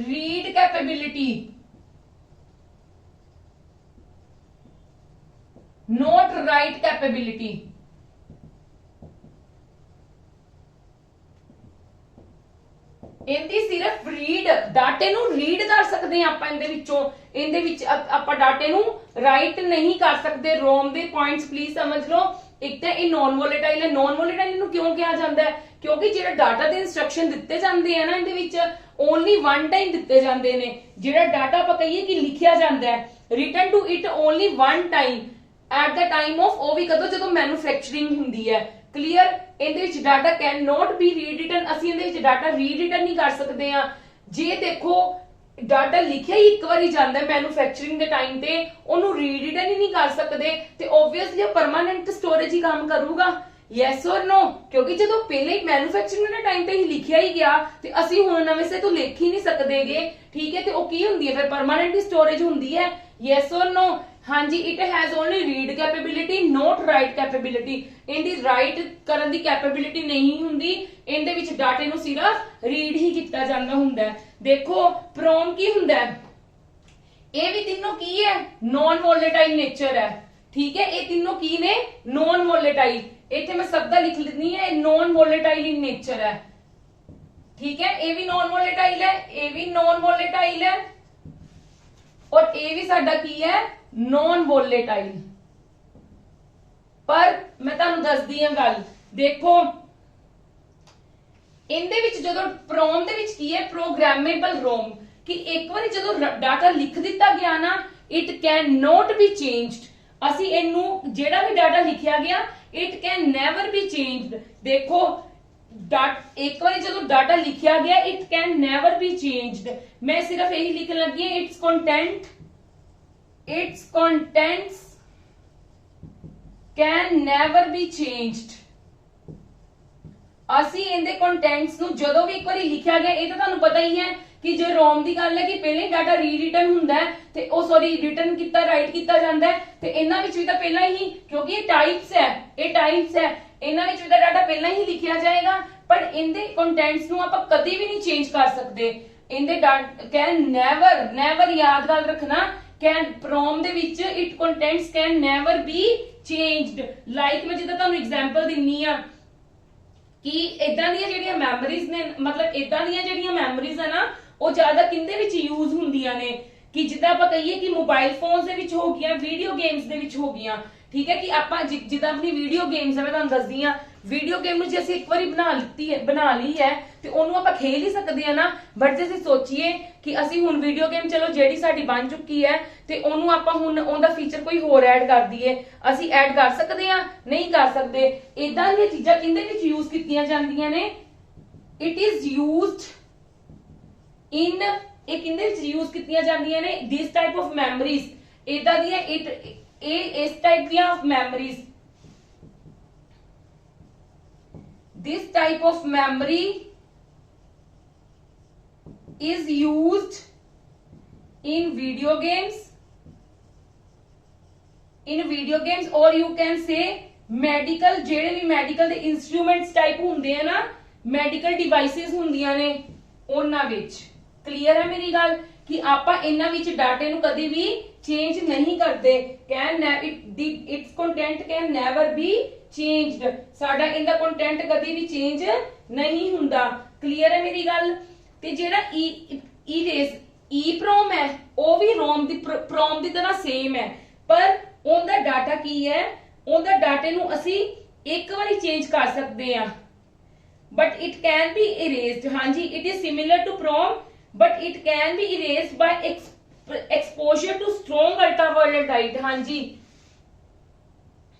read capability not write capability. ਇਹਦੀ ਸਿਰਫ ਰੀਡ ਡਾਟੇ ਨੂੰ ਰੀਡ ਕਰ ਸਕਦੇ ਆ ਆਪਾਂ, ਇਹਦੇ ਵਿੱਚੋਂ ਇਹਦੇ ਵਿੱਚ ਆਪਾਂ ਡਾਟੇ ਨੂੰ ਰਾਈਟ ਨਹੀਂ ਕਰ ਸਕਦੇ। ਰੋਮ ਦੇ ਪੁਆਇੰਟਸ ਪਲੀਜ਼ ਸਮਝ ਲਓ। ਇੱਕ ਤਾਂ ਇਹ ਨॉन ਵੋਲੇਟਾਈਲ ਹੈ। ਨॉन ਵੋਲੇਟਾਈਲ ਨੂੰ ਕਿਉਂ ਕਿਹਾ ਜਾਂਦਾ ਹੈ? ਕਿਉਂਕਿ ਜਿਹੜਾ ਡਾਟਾ ਦੇ ਇੰਸਟਰਕਸ਼ਨ ਦਿੱਤੇ ਜਾਂਦੇ ਆ ਨਾ ਇਹਦੇ ਵਿੱਚ ਓਨਲੀ ਵਨ ਟਾਈਮ ਦਿੱਤੇ ਜਾਂਦੇ ਨੇ। ਜਿਹੜਾ ਡਾਟਾ ਆਪਾਂ ਕਹੀਏ ਕਿ ਲਿਖਿਆ ਜਾਂਦਾ ਹੈ written to it only one time at the time of, ਉਹ ਵੀ ਕਦੋਂ? ਜਦੋਂ ਮੈਨੂਫੈਕਚਰਿੰਗ ਹੁੰਦੀ ਹੈ। क्लियर? ਇਹਦੇ ਵਿੱਚ data can not be rewritten, ਅਸੀਂ ਇਹਦੇ ਵਿੱਚ डाटा रीरिटन नहीं कर सकते ਆ। ਜੇ ਦੇਖੋ डाटा लिखिया ही एक बारी ਜਾਂਦਾ मैन्युफैक्चरिंग ਦੇ ਟਾਈਮ ਤੇ, ਉਹਨੂੰ रीरिटन ही नहीं कर सकते, ਤੇ obviously परमानेंट स्टोरेज ही काम करूगा। यस और नो? क्योंकि ਜਦੋਂ ਪਹਿਲੇ मैन्युफैक्चरिंग ਦੇ ਟਾਈਮ ਤੇ ਹੀ ਲਿਖਿਆ ਹੀ ਗਿਆ ਤੇ ਅਸੀਂ ਹੁਣ ਨਵੇਂ ਸੇ ਤੋਂ ਲਿਖ ਹੀ ਨਹੀਂ ਸਕਦੇਗੇ, ਠੀਕ ਹੈ? ਤੇ ਉਹ ਕੀ ਹੁੰਦੀ ਹੈ ਫਿਰ? परमानेंट स्टोरेज ਹੁੰਦੀ ਹੈ। यस और नो? हाँ जी, it has only read capability not write capability. इनदी राइट करन दी कैपेबिलिटी नहीं हुंदी, इनदे विच डाटे नूं सिर्फ रीड ही किया जांदा हुंदा है। देखो प्रोम की हुंदा है, ये भी तीनों की है नॉन वोलेटाइल नेचर है, ठीक है? ये तीनों की ने नॉन वोलेटाइल, इत्थे मैं शब्द लिख लेनी है, नॉन वोलेटाइल इन नेचर है, ठीक है? ये भी नॉन वोलेटाइल है, ये भी नॉन वोलेटाइल है और ये भी साडा की है नॉन वोलेटाइल। पर मैं तुहानू दसदी हां गल, देखो इनदे विच जदों प्रोम दे विच की है प्रोग्रामेबल रोम, कि एक बार जदों डाटा लिख दिता गया ना it can not be changed. असी इनू जेड़ा भी डाटा लिखिया गया it can never be changed. देखो एक बार जदों डाटा लिखिया गया it can never be changed. मैं सिर्फ यही लिखन लगी है it's content, its contents can never be changed, ਅਸੀਂ ਇਹਦੇ ਕੰਟੈਂਟਸ ਨੂੰ ਜਦੋਂ ਵੀ ਇੱਕ ਵਾਰੀ ਲਿਖਿਆ ਗਿਆ, ਇਹ ਤਾਂ ਤੁਹਾਨੂੰ ਪਤਾ ਹੀ ਹੈ ਕਿ ਜੇ ਰੋਮ ਦੀ ਗੱਲ ਹੈ ਕਿ ਪਹਿਲੇ ਡਾਟਾ ਰੀਰਿਟਨ ਹੁੰਦਾ ਹੈ ਤੇ ਉਹ ਸੌਰੀ ਰਿਟਨ ਕੀਤਾ ਰਾਈਟ ਕੀਤਾ ਜਾਂਦਾ ਹੈ, ਤੇ ਇਹਨਾਂ ਵਿੱਚ ਵੀ ਤਾਂ ਪਹਿਲਾਂ ਹੀ, ਕਿਉਂਕਿ ਇਹ ਟਾਈਪਸ ਹੈ ਇਹਨਾਂ ਵਿੱਚ ਵੀ ਤਾਂ ਡਾਟਾ ਪਹਿਲਾਂ ਹੀ ਲਿਖਿਆ ਜਾਏਗਾ, ਪਰ ਇਹਦੇ ਕੰਟੈਂਟਸ ਨੂੰ ਆਪਾਂ ਕਦੇ ਵੀ ਨਹੀਂ ਚੇਂਜ ਕਰ ਸਕਦੇ। ਇਹਦੇ ਕੈਨ ਨੈਵਰ ਯਾਦ ਗੱਲ ਰੱਖਣਾ, ਕੈਨ ਪ੍ਰੋਮ ਦੇ ਵਿੱਚ it contents can never B changed. Like ਮੈਂ ਜਿੱਦਾਂ ਤੁਹਾਨੂੰ ਐਗਜ਼ਾਮਪਲ ਦਿੰਨੀ ਆ ਕਿ ਇਦਾਂ ਦੀਆਂ ਜਿਹੜੀਆਂ ਮੈਮਰੀਜ਼ ਨੇ, ਮਤਲਬ ਇਦਾਂ ਦੀਆਂ ਜਿਹੜੀਆਂ ਮੈਮਰੀਜ਼ ਆ ਨਾ, ਉਹ ਜ਼ਿਆਦਾ ਕਿੰਦੇ ਵਿੱਚ ਯੂਜ਼ ਹੁੰਦੀਆਂ ਨੇ ਕਿ ਜਿੱਦਾਂ ਆਪਾਂ ਕਹੀਏ ਕਿ ਮੋਬਾਈਲ ਫੋਨਸ ਦੇ ਵਿੱਚ ਹੋ ਗਈਆਂ, ਵੀਡੀਓ ਗੇਮਸ ਦੇ ਵਿੱਚ ਹੋ ਗਈਆਂ, ਠੀਕ ਹੈ, ਕਿ ਆਪਾਂ ਜਿੱਦਾਂ ਆਪਣੀ ਵੀਡੀਓ ਗੇਮਸ ਹੈ, ਮੈਂ ਤੁਹਾਨੂੰ ਦੱਸਦੀ ਆ, ਵੀਡੀਓ ਗੇਮ ਨੂੰ ਜੇ ਅਸੀਂ ਇੱਕ ਵਾਰੀ ਬਣਾ ਲਈ ਹੈ ਤੇ ਉਹਨੂੰ ਆਪਾਂ ਖੇਲ ਹੀ ਸਕਦੇ ਆ ਨਾ। ਬਟ ਜੇ ਅਸੀਂ ਸੋਚੀਏ ਕਿ ਅਸੀਂ ਹੁਣ ਵੀਡੀਓ ਗੇਮ ਚਲੋ ਜਿਹੜੀ ਸਾਡੀ ਬਣ ਚੁੱਕੀ ਹੈ ਤੇ ਉਹਨੂੰ ਆਪਾਂ ਹੁਣ ਉਹਦਾ ਫੀਚਰ ਕੋਈ ਹੋਰ ਐਡ ਕਰ ਦਈਏ, ਅਸੀਂ ਐਡ ਕਰ ਸਕਦੇ ਆ? ਨਹੀਂ ਕਰ ਸਕਦੇ। ਇਦਾਂ ਦੀਆਂ ਚੀਜ਼ਾਂ ਕਿੰਦੇ ਵਿੱਚ ਯੂਜ਼ ਕੀਤੀਆਂ ਜਾਂਦੀਆਂ ਨੇ? ਇਟ ਇਜ਼ ਯੂਜ਼ਡ ਇਨ, ਇਹ ਕਿੰਦੇ ਵਿੱਚ ਯੂਜ਼ ਕੀਤੀਆਂ ਜਾਂਦੀਆਂ ਨੇ? ਦਿਸ ਟਾਈਪ ਆਫ ਮੈਮਰੀਜ਼, ਇਦਾਂ ਦੀਆਂ ਇਸ ਟਾਈਪ ਦੀਆਂ memories, this type of memory is used in video games or you can say medical, ਜਿਹੜੇ ਵੀ ਮੈਡੀਕਲ ਦੇ ਇਨਸਟਰੂਮੈਂਟਸ ਟਾਈਪ ਹੁੰਦੇ ਆ ਨਾ, ਮੈਡੀਕਲ ਡਿਵਾਈਸਿਸ ਹੁੰਦੀਆਂ ਨੇ ਉਹਨਾਂ ਵਿੱਚ। ਕਲੀਅਰ ਹੈ ਮੇਰੀ ਗੱਲ ਕਿ ਆਪਾਂ ਇਹਨਾਂ ਵਿੱਚ ਡਾਟੇ ਨੂੰ ਕਦੀ ਵੀ ਚੇਂਜ ਨਹੀਂ ਕਰਦੇ। It's content can never B changed, ਸਾਡਾ ਇਹਦਾ ਕੰਟੈਂਟ ਕਦੀ ਵੀ ਚੇਂਜ ਨਹੀਂ ਹੁੰਦਾ। ਕਲੀਅਰ ਹੈ ਮੇਰੀ ਗੱਲ? ਤੇ ਜਿਹੜਾ EEPROM ਹੈ ਉਹ ਵੀ ਪ੍ਰੋਮ ਦੀ ਤਰ੍ਹਾਂ ਸੇਮ ਹੈ, ਪਰ ਉਹਦਾ ਡਾਟਾ ਕੀ ਹੈ? ਉਹਦਾ ਡਾਟੇ ਨੂੰ ਅਸੀਂ ਇੱਕ ਵਾਰੀ ਚੇਂਜ ਕਰ ਸਕਦੇ ਆ, but it can be erased. ਹਾਂਜੀ, it is similar to PROM but it can be erased by exposure to strong ultraviolet light। ਹਾਂਜੀ,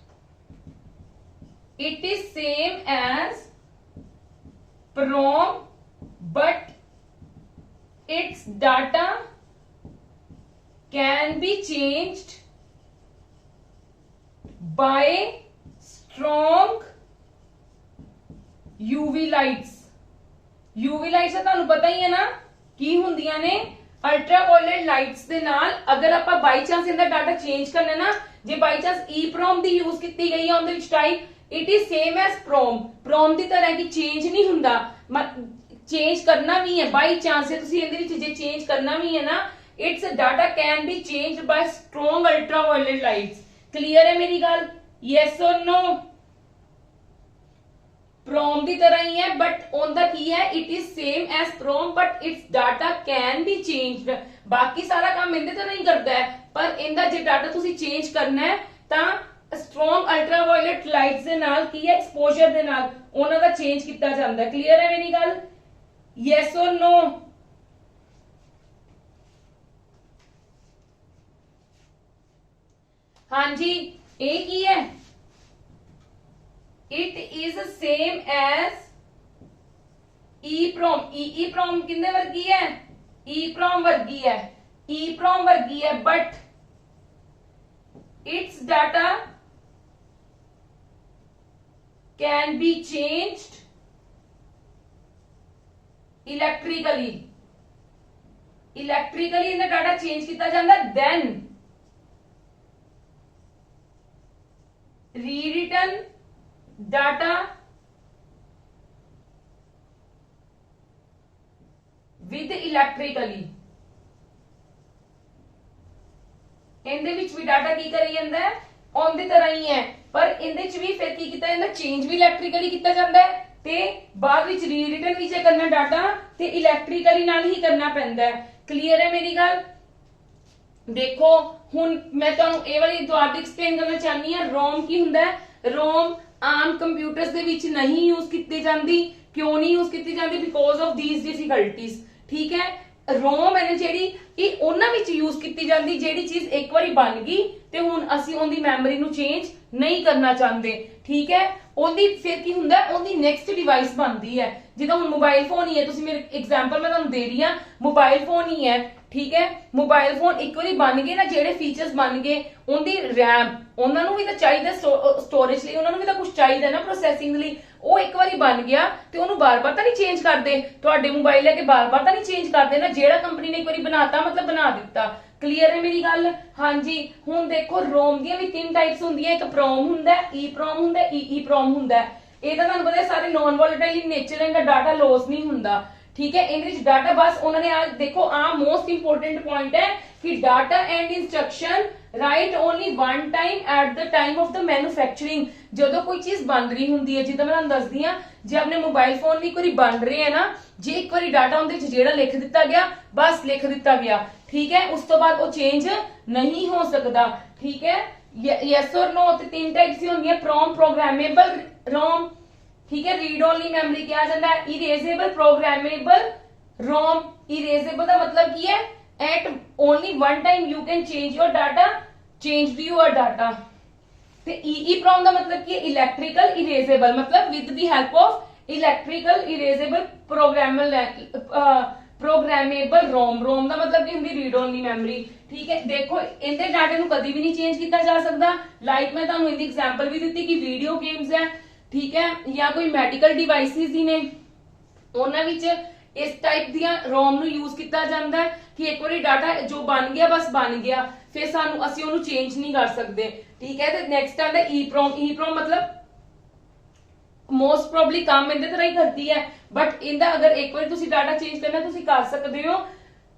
it is same as prom but its data can be changed by strong UV lights। UV lights ਤਾਂ ਤੁਹਾਨੂੰ ਪਤਾ ਹੀ ਹੈ ਨਾ ਕੀ ਹੁੰਦੀਆਂ ਨੇ? Ultraviolet lights ਦੇ ਨਾਲ ਅਗਰ ਆਪਾਂ ਬਾਈ ਚਾਂਸ ਇਹਦਾ ਡਾਟਾ ਚੇਂਜ ਕਰਨਾ ਨਾ, ਜੇ ਬਾਈ ਚਾਂਸ EEPROM ਦੀ ਯੂਜ਼ ਕੀਤੀ ਗਈ ਹੈ ਉਹਦੇ ਵਿੱਚ type, it is same as PROM ਦੀ ਤਰ੍ਹਾਂ ਕਿ ਚੇਂਜ ਨਹੀਂ ਹੁੰਦਾ। ਚੇਂਜ ਕਰਨਾ ਵੀ ਹੈ ਬਾਈ ਚਾਂਸ, ਤੁਸੀਂ ਇਹਦੇ ਵਿੱਚ ਜੇ ਚੇਂਜ ਕਰਨਾ ਵੀ ਹੈ ਨਾ, it's data can be changed ਬਾय strong ultraviolet lights. Clear ਹੈ ਮੇਰੀ ਗੱਲ? ਯੈਸ অর ਨੋ? ਪ੍ਰੋਮ ਦੀ ਤਰ੍ਹਾਂ ਹੀ ਹੈ, ਬਟ ਉਹਦਾ ਕੀ ਹੈ? It is same as PROM but its data can be changed. ਬਾਕੀ ਸਾਰਾ ਕੰਮ ਇਹਦੇ ਤਰ੍ਹਾਂ ਹੀ ਕਰਦਾ ਹੈ, ਪਰ ਇਹਦਾ ਜੇ ਡਾਟਾ ਤੁਸੀਂ ਚੇਂਜ ਕਰਨਾ ਹੈ ਤਾਂ ਸਟਰੋਂਗ ਅਲਟਰਾਵਾਇਲਟ ਲਾਈਟਸ ਦੇ ਨਾਲ ਕੀ ਹੈ? ਐਕਸਪੋਜ਼ਰ ਦੇ ਨਾਲ ਉਹਨਾਂ ਦਾ ਚੇਂਜ ਕੀਤਾ ਜਾਂਦਾ ਹੈ। ਕਲੀਅਰ ਹੈ ਮੇਰੀ ਗੱਲ? Yes or no? ਹਾਂਜੀ, ਇਹ ਕੀ ਹੈ? It is same as EEPROM। EEPROM किंदे वर्गी है? EEPROM वर्गी है, EEPROM वर्गी है, but its data can be changed electrically। electrically इनका डाटा चेंज किया जाता है, then rewritten data with electrically। ਇਹਦੇ ਵਿੱਚ ਵੀ ਡਾਟਾ ਕੀ ਕਰੀ ਜਾਂਦਾ ਹੈ? ਉਹਦੀ ਤਰ੍ਹਾਂ ਹੀ ਹੈ, ਪਰ ਇਹਦੇ ਵਿੱਚ ਵੀ ਫਿਰ ਕੀ ਕੀਤਾ ਜਾਂਦਾ? ਚੇਂਜ ਵੀ ਇਲੈਕਟ੍ਰੀਕਲੀ ਕੀਤਾ ਜਾਂਦਾ ਹੈ ਤੇ ਬਾਅਦ ਵਿੱਚ ਰੀਰਿਟਨ ਵੀ ਜੇ ਕਰਨਾ ਡਾਟਾ ਤੇ ਇਲੈਕਟ੍ਰੀਕਲੀ ਨਾਲ ਹੀ ਕਰਨਾ ਪੈਂਦਾ ਹੈ। ਕਲੀਅਰ ਹੈ ਮੇਰੀ ਗੱਲ? ਦੇਖੋ ਹੁਣ ਮੈਂ ਤੁਹਾਨੂੰ ਇਹ ਵਾਲੀ ਦੁਬਾਰਾ ਐਕਸਪਲੇਨ ਕਰਨਾ ਚਾਹਨੀ ਹਾਂ। ਰੋਮ ਕੀ ਹੁੰਦਾ ਹੈ? ਰੋਮ ਆਮ ਕੰਪਿਊਟਰਸ ਦੇ ਵਿੱਚ ਨਹੀਂ ਯੂਜ਼ ਕੀਤੀ ਜਾਂਦੀ। ਕਿਉਂ ਨਹੀਂ ਯੂਜ਼ ਕੀਤੀ ਜਾਂਦੀ? Because of these difficulties. ਠੀਕ ਹੈ, ਰੋਮ ਹੈ ਜਿਹੜੀ ਇਹ ਉਹਨਾਂ ਵਿੱਚ ਯੂਜ਼ ਕੀਤੀ ਜਾਂਦੀ ਜਿਹੜੀ ਚੀਜ਼ ਇੱਕ ਵਾਰੀ ਬਣ ਗਈ ਤੇ ਹੁਣ ਅਸੀਂ ਉਹਦੀ ਮੈਮਰੀ ਨੂੰ ਚੇਂਜ ਨਹੀਂ ਕਰਨਾ ਚਾਹੁੰਦੇ। ਠੀਕ ਹੈ, ਉਹਦੀ ਫਿਰ ਕੀ ਹੁੰਦਾ, ਉਹਦੀ ਨੈਕਸਟ ਡਿਵਾਈਸ ਬਣਦੀ ਹੈ। ਜਿੱਦਾਂ ਹੁਣ ਮੋਬਾਈਲ ਫੋਨ ਹੀ ਹੈ, ਤੁਸੀਂ ਮੇਰੇ ਐਗਜ਼ਾਮਪਲ ਮੈਂ ਤੁਹਾਨੂੰ ਦੇ ਰਹੀ ਹਾਂ, ਮੋਬਾਈਲ ਫੋਨ ਹੀ ਹੈ, ਠੀਕ ਹੈ। ਮੋਬਾਈਲ ਫੋਨ ਇੱਕ ਵਾਰੀ ਬਣ ਗਏ ਨਾ, ਜਿਹੜੇ ਫੀਚਰਸ ਬਣ ਗਏ, ਉਹਦੀ ਰੈਮ, ਉਹਨਾਂ ਨੂੰ ਵੀ ਤਾਂ ਚਾਹੀਦਾ ਸਟੋਰੇਜ ਲਈ, ਉਹਨਾਂ ਨੂੰ ਵੀ ਤਾਂ ਕੁਝ ਚਾਹੀਦਾ ਨਾ ਪ੍ਰੋਸੈਸਿੰਗ ਲਈ। ਉਹ ਇੱਕ ਵਾਰੀ ਬਣ ਗਿਆ ਤੇ ਉਹਨੂੰ ਬਾਰ-ਬਾਰ ਤਾਂ ਨਹੀਂ ਚੇਂਜ ਕਰਦੇ, ਤੁਹਾਡੇ ਮੋਬਾਈਲ ਲੈ ਕੇ ਬਾਰ-ਬਾਰ ਤਾਂ ਨਹੀਂ ਚੇਂਜ ਕਰਦੇ ਨਾ। ਜਿਹੜਾ ਕੰਪਨੀ ਨੇ ਇੱਕ ਵਾਰੀ ਬਣਾਤਾ ਮਤਲਬ ਬਣਾ ਦਿੱਤਾ। ਕਲੀਅਰ ਹੈ ਮੇਰੀ ਗੱਲ? ਹਾਂਜੀ। ਹੁਣ ਦੇਖੋ ਰੋਮ ਦੀਆਂ ਵੀ 3 ਟਾਈਪਸ ਹੁੰਦੀਆਂ, ਇੱਕ ਪ੍ਰੋਮ ਹੁੰਦਾ, ਈਪਰੋਮ ਹੁੰਦਾ, ਈਈਪਰੋਮ ਹੁੰਦਾ। ਇਹ ਤਾਂ ਤੁਹਾਨੂੰ ਪਤਾ ਸਾਰੇ ਨॉन ਵੋਲੇਟਾਈਲ ਇਨ ਨੇਚਰ, ਇਹਦਾ ਡਾਟਾ ਲੌਸ ਨਹੀਂ ਹੁੰਦਾ, ਠੀਕ ਹੈ। ਇਹਦੇ ਵਿੱਚ ਡਾਟਾ ਬਸ ਉਹਨਾਂ ਨੇ ਆ ਦੇਖੋ ਆ ਮੋਸਟ ਇੰਪੋਰਟੈਂਟ ਪੁਆਇੰਟ ਹੈ ਕਿ data and instruction right only one time at the time of the manufacturing. ਜਦੋਂ ਕੋਈ ਚੀਜ਼ ਬਣ ਰਹੀ ਹੁੰਦੀ ਹੈ, ਜਿੱਦਾਂ ਮੈਂ ਤੁਹਾਨੂੰ ਦੱਸਦੀ ਹਾਂ, ਜੇ ਆਪਣੇ ਮੋਬਾਈਲ ਫੋਨ ਵੀ ਇੱਕ ਵਾਰੀ ਬਣ ਰਹੇ ਹੈ ਨਾ, ਜੇ ਇੱਕ ਵਾਰੀ ਡਾਟਾ ਉਹਦੇ ਵਿੱਚ ਜਿਹੜਾ ਲਿਖ ਦਿੱਤਾ ਗਿਆ, ਬਸ ਲਿਖ ਦਿੱਤਾ ਗਿਆ, ਠੀਕ ਹੈ। ਉਸ ਤੋਂ ਬਾਅਦ ਉਹ ਚੇਂਜ ਨਹੀਂ ਹੋ ਸਕਦਾ, ਠੀਕ ਹੈ। ਯੈਸ ਔਰ ਨੋ ਤੇ 3 ਟਾਈਪਸ ਹੁੰਦੀਆਂ, ਪ੍ਰੋਮ, ਪ੍ਰੋਗਰਾਮੇਬਲ ਰੋਮ, ਠੀਕ ਹੈ। ਰੀਡ ਓਨਲੀ ਮੈਮਰੀ ਕਿਹਾ ਜਾਂਦਾ ਹੈ, ਇਰੇਜ਼ੇਬਲ ਪ੍ਰੋਗਰਾਮੇਬਲ ਰੋਮ। ਇਰੇਜ਼ੇਬਲ ਦਾ ਮਤਲਬ ਕੀ ਹੈ, at only one time you can change your data, change your data। ਤੇ EEPROM ਦਾ ਮਤਲਬ ਕੀ ਹੈ, ਇਲੈਕਟ੍ਰੀਕਲ ਇਰੇਜ਼ੇਬਲ, ਮਤਲਬ with the help of electrical erasable programmable ROM। ROM ਦਾ ਮਤਲਬ ਕੀ ਹੁੰਦੀ, ਰੀਡ ਓਨਲੀ ਮੈਮਰੀ, ਠੀਕ ਹੈ। ਦੇਖੋ ਇਹਦੇ ਡਾਟੇ ਨੂੰ ਕਦੀ ਵੀ ਨਹੀਂ ਚੇਂਜ ਕੀਤਾ ਜਾ ਸਕਦਾ। ਲਾਈਕ ਮੈਂ ਤੁਹਾਨੂੰ ਇਹਦੀ ਐਗਜ਼ਾਮਪਲ ਵੀ ਦਿੱਤੀ ਕਿ ਵੀਡੀਓ ਗੇਮਸ ਹੈ, ਠੀਕ ਹੈ, ਜਾਂ ਕੋਈ ਮੈਡੀਕਲ ਡਿਵਾਈਸਿਸ ਹੀ ਨੇ, ਉਹਨਾਂ ਵਿੱਚ ਇਸ ਟਾਈਪ ਦੀਆਂ ਰੋਮ ਨੂੰ ਯੂਜ਼ ਕੀਤਾ ਜਾਂਦਾ ਹੈ ਕਿ ਇੱਕ ਵਾਰੀ ਡਾਟਾ ਜੋ ਬਣ ਗਿਆ ਬਸ ਬਣ ਗਿਆ, ਫਿਰ ਅਸੀਂ ਉਹਨੂੰ ਚੇਂਜ ਨਹੀਂ ਕਰ ਸਕਦੇ, ਠੀਕ ਹੈ। ਤੇ ਨੈਕਸਟ ਆਉਂਦਾ ਈਪਰੋਮ। ਈਪਰੋਮ ਮਤਲਬ ਮੋਸਟ ਪ੍ਰੋਬਬਲੀ ਕੰਮ ਇਹਦੇ ਤਰ੍ਹਾਂ ਹੀ ਕਰਦੀ ਹੈ, ਬਟ ਇਹਦਾ ਅਗਰ ਇੱਕ ਵਾਰੀ ਤੁਸੀਂ ਡਾਟਾ ਚੇਂਜ ਕਰਨਾ ਤੁਸੀਂ ਕਰ ਸਕਦੇ ਹੋ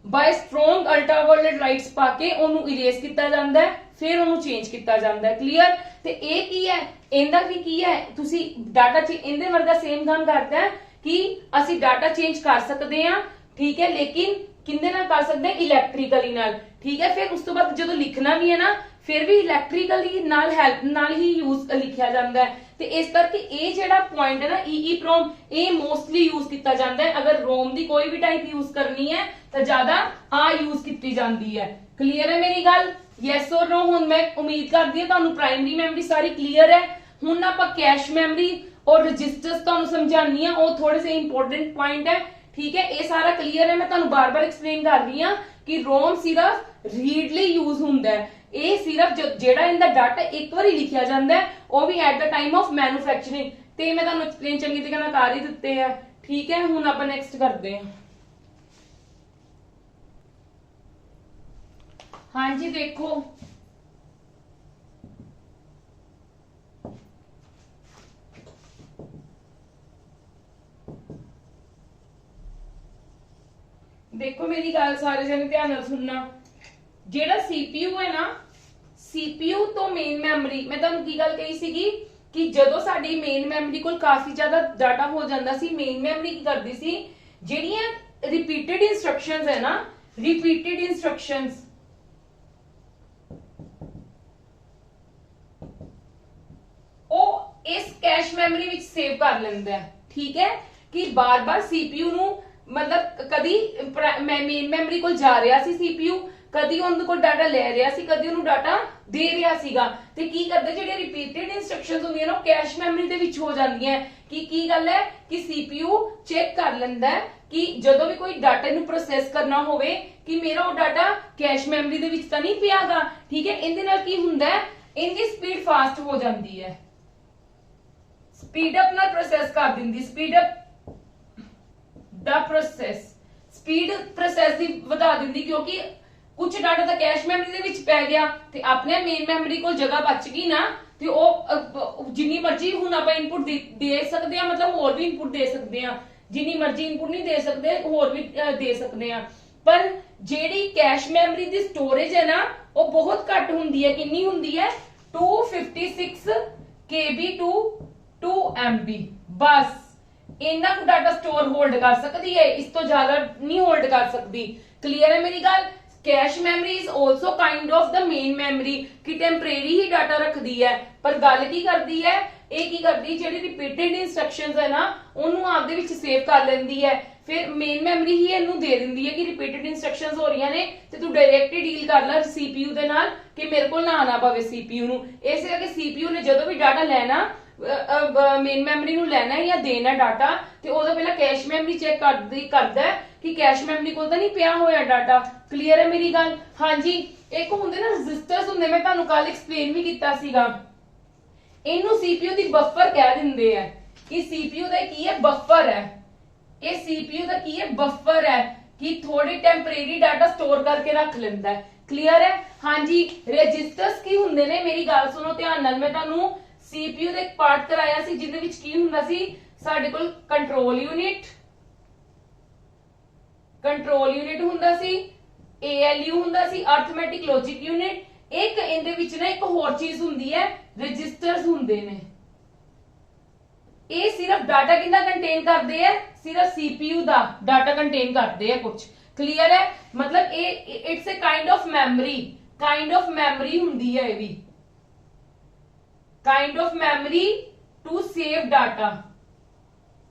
ਬਾਈ ਸਟਰੋਂਗ ਅਲਟਰਾਵਾਇਲਟ ਲਾਈਟਸ ਪਾ ਕੇ ਉਹਨੂੰ ਇਰੇਜ਼ ਕੀਤਾ ਜਾਂਦਾ ਹੈ, ਫਿਰ ਉਹਨੂੰ ਚੇਂਜ ਕੀਤਾ ਜਾਂਦਾ ਹੈ। ਕਲੀਅਰ? ਤੇ ਇਹ ਕੀ ਹੈ, ਇਹਦਾ ਵੀ ਕੀ ਹੈ, ਤੁਸੀਂ ਡਾਟਾ ਇਹਦੇ ਵਰਗਾ ਸੇਮ ਕੰਮ ਕਰਦਾ ਹੈ ਕਿ ਅਸੀਂ ਡਾਟਾ ਚੇਂਜ ਕਰ ਸਕਦੇ ਹਾਂ, ਠੀਕ ਹੈ, ਲੇਕਿਨ ਕਿੰਦੇ ਨਾਲ ਕਰ ਸਕਦੇ ਹਾਂ, ਇਲੈਕਟ੍ਰੀਕਲੀ ਨਾਲ, ਠੀਕ ਹੈ। ਫਿਰ ਉਸ ਤੋਂ ਬਾਅਦ ਜਦੋਂ ਲਿਖਣਾ ਵੀ ਹੈ ਨਾ, ਫਿਰ ਵੀ ਇਲੈਕਟ੍ਰੀਕਲੀ ਨਾਲ ਹੈਲਪ ਨਾਲ ਹੀ ਯੂਜ਼ ਲਿਖਿਆ ਜਾਂਦਾ ਹੈ। ਤੇ ਇਸ ਕਰਕੇ ਇਹ ਜਿਹੜਾ ਪੁਆਇੰਟ ਹੈ ਨਾ EEPROM, ਇਹ ਮੋਸਟਲੀ ਯੂਜ਼ ਕੀਤਾ ਜਾਂਦਾ ਹੈ। ਅਗਰ ਰੋਮ ਦੀ ਕੋਈ ਵੀ ਟਾਈਪ ਯੂਜ਼ ਕਰਨੀ ਹੈ ਤਾਂ ਜ਼ਿਆਦਾ ਆ ਯੂਜ਼ ਕੀਤੀ ਜਾਂਦੀ ਹੈ। ਕਲੀਅਰ ਹੈ ਮੇਰੀ ਗੱਲ? ਯੈਸ ਔਰ ਨੋ? ਹੁਣ ਮੈਂ ਉਮੀਦ ਕਰਦੀ ਹਾਂ ਤੁਹਾਨੂੰ ਪ੍ਰਾਇਮਰੀ ਮੈਮਰੀ ਸਾਰੀ ਕਲੀਅਰ ਹੈ। ਹੁਣ ਆਪਾਂ ਕੈਸ਼ ਮੈਮਰੀ और रजिस्टर्स ਤੁਹਾਨੂੰ ਸਮਝਾਉਣੀ ਆ, ਉਹ ਥੋੜੇ ਸੇ ਇੰਪੋਰਟੈਂਟ ਪੁਆਇੰਟ ਹੈ, ਠੀਕ ਹੈ। ਇਹ ਸਾਰਾ ਕਲੀਅਰ ਹੈ, ਮੈਂ ਤੁਹਾਨੂੰ ਬਾਰ-ਬਾਰ ਐਕਸਪਲੇਨ ਕਰ ਰਹੀ ਹਾਂ ਕਿ ਰੋਮ ਸਿਰਫ ਰੀਡ ਲਈ ਯੂਜ਼ ਹੁੰਦਾ ਹੈ। ਇਹ ਸਿਰਫ ਜਿਹੜਾ ਇਹਦਾ ਡਾਟਾ ਇੱਕ ਵਾਰੀ ਲਿਖਿਆ ਜਾਂਦਾ ਹੈ, ਉਹ ਵੀ at the time of manufacturing, ਤੇ ਮੈਂ ਤੁਹਾਨੂੰ ਐਕਸਪਲੇਨ ਚੰਗੀ ਤਰੀਕੇ ਨਾਲ ਕਰ ਹੀ ਦਿੱਤੇ ਹੈ, ਠੀਕ ਹੈ। ਹੁਣ ਆਪਾਂ ਨੈਕਸਟ ਕਰਦੇ ਹਾਂ। ਹਾਂਜੀ ਦੇਖੋ देखो मेरी गल सारे जने ध्यान नाल सुनना। जेड़ा CPU है ना, CPU तो मेन मैमरी, मैं तुहानू की गल कही सीगी कि जदों साडी मेन मैमरी कोल काफी ज्यादा डाटा हो जांदा सी, मेन मैमरी की करदी सी, जेड़ियां रिपीटेड इंस्ट्रक्शंस है ना, रिपीटेड इंस्ट्रक्शंस ओ इस कैश मैमरी विच सेव कर लैंदा है, ठीक है। कि बार बार CPU नू मतलब कदी मेन मैमरी कोल जा रहा सी CPU, कदी उन्होंने कोल डाटा ले रहा सी, कदी उन्होंने डाटा दे रहा सीगा। ते की करदे जेह्ड़े रिपीटेड इंस्ट्रक्शंस हुंदियां ना, कैश मैमरी दे विच हो जांदियां। की गल है कि CPU चेक कर लैंदा है कि जदों भी कोई डाटा नू प्रोसैस करना होवे कि मेरा वो डाटा कैश मैमरी दे विच तां नहीं पियागा, ठीक है। इहदे नाल की हुंदा है, इनदी स्पीड फास्ट हो जांदी है, स्पीड अप नाल प्रोसैस कर दिंदी, speed up the process, speed process दी वधा दिंदी, क्योंकि कुछ डाटा तो कैश मैमरी दे विच पै गया ते अपने मेन मैमरी कोल जगह बच गई ना, ते ओ जिन्नी मर्जी हुण आपां इनपुट दे सकदे आ, मतलब होर भी इनपुट दे सकदे आ, जिन्नी मर्जी इनपुट नहीं दे सकदे, होर भी दे सकदे आ। पर जेड़ी कैश मैमरी दी स्टोरेज है ना, वो बहुत घट हुंदी है। कितनी हुंदी है? 256 KB टू 2 MB, बस इन्ना को डाटा स्टोर होल्ड कर सकती है, इस तो ज्यादा नहीं होल्ड कर सकती। क्लियर है मेरी गल? Cache memory is also kind of the main memory कि टेम्परेरी ही डाटा रखती है, पर गल की करती है, ये की करती, जेडी रिपीटेड इंस्ट्रक्शंस है ना, उन्होंने आपदे विच सेव कर लेंदी है, फिर मेन मेमोरी ही इनू दे दिंदी है कि रिपीटेड इंस्ट्रक्शंस हो रही ने, ते तू डायरेक्ट ही डील कर ले CPU दे नाल कि मेरे को ना आना पवे CPU नू। इस करके CPU ने जदों भी डाटा लेना ਮੇਨ ਮੈਮਰੀ ਨੂੰ ਲੈਣਾ ਹੈ ਜਾਂ ਦੇਣਾ ਡਾਟਾ, ਤੇ ਉਹਦਾ ਪਹਿਲਾਂ ਕੈਸ਼ ਮੈਮਰੀ ਚੈੱਕ ਕਰਦਾ ਹੈ ਕਿ ਕੈਸ਼ ਮੈਮਰੀ ਕੋਲ ਤਾਂ ਨਹੀਂ ਪਿਆ ਹੋਇਆ ਡਾਟਾ। ਕਲੀਅਰ ਹੈ ਮੇਰੀ ਗੱਲ? ਹਾਂਜੀ। ਇੱਕ ਹੁੰਦੇ ਨਾ ਰਜਿਸਟਰਸ ਹੁੰਦੇ, ਮੈਂ ਤੁਹਾਨੂੰ ਕੱਲ ਐਕਸਪਲੇਨ ਵੀ ਕੀਤਾ ਸੀਗਾ। ਇਹਨੂੰ CPU ਦੀ ਬਫਰ ਕਹਿ ਦਿੰਦੇ ਆ ਕਿ CPU ਦਾ ਕੀ ਹੈ? ਬਫਰ ਹੈ। ਇਹ CPU ਦਾ ਕੀ ਹੈ? ਬਫਰ ਹੈ ਕਿ ਥੋੜੀ ਟੈਂਪਰੇਰੀ ਡਾਟਾ ਸਟੋਰ ਕਰਕੇ ਰੱਖ ਲੈਂਦਾ ਹੈ। ਕਲੀਅਰ ਹੈ? ਹਾਂਜੀ। ਰਜਿਸਟਰਸ ਕੀ ਹੁੰਦੇ ਨੇ? ਮੇਰੀ ਗੱਲ ਸੁਣੋ ਧਿਆਨ ਨਾਲ। ਮੈਂ ਤੁਹਾਨੂੰ CPU ਦਾ ਇੱਕ ਪਾਰਟ ਕਰਾਇਆ ਸੀ ਜਿਹਦੇ ਵਿੱਚ ਕੀ ਹੁੰਦਾ ਸੀ, ਸਾਡੇ ਕੋਲ ਕੰਟਰੋਲ ਯੂਨਿਟ ਹੁੰਦਾ ਸੀ, ALU ਹੁੰਦਾ ਸੀ, ਅਰਥਮੈਟਿਕ ਲੌਜਿਕ ਯੂਨਿਟ। ਇੱਕ ਇਹਦੇ ਵਿੱਚ ਨਾ ਇੱਕ ਹੋਰ ਚੀਜ਼ ਹੁੰਦੀ ਹੈ, ਰਜਿਸਟਰਸ ਹੁੰਦੇ ਨੇ। ਇਹ ਸਿਰਫ ਡਾਟਾ ਕਿੰਨਾ ਕੰਟੇਨ ਕਰਦੇ ਆ? ਸਿਰਫ CPU ਦਾ ਡਾਟਾ ਕੰਟੇਨ ਕਰਦੇ ਆ ਕੁਝ। ਕਲੀਅਰ ਹੈ? ਮਤਲਬ ਇਹ it's a kind of memory ਹੁੰਦੀ ਹੈ। ਇਹ ਵੀ kind of memory to save data.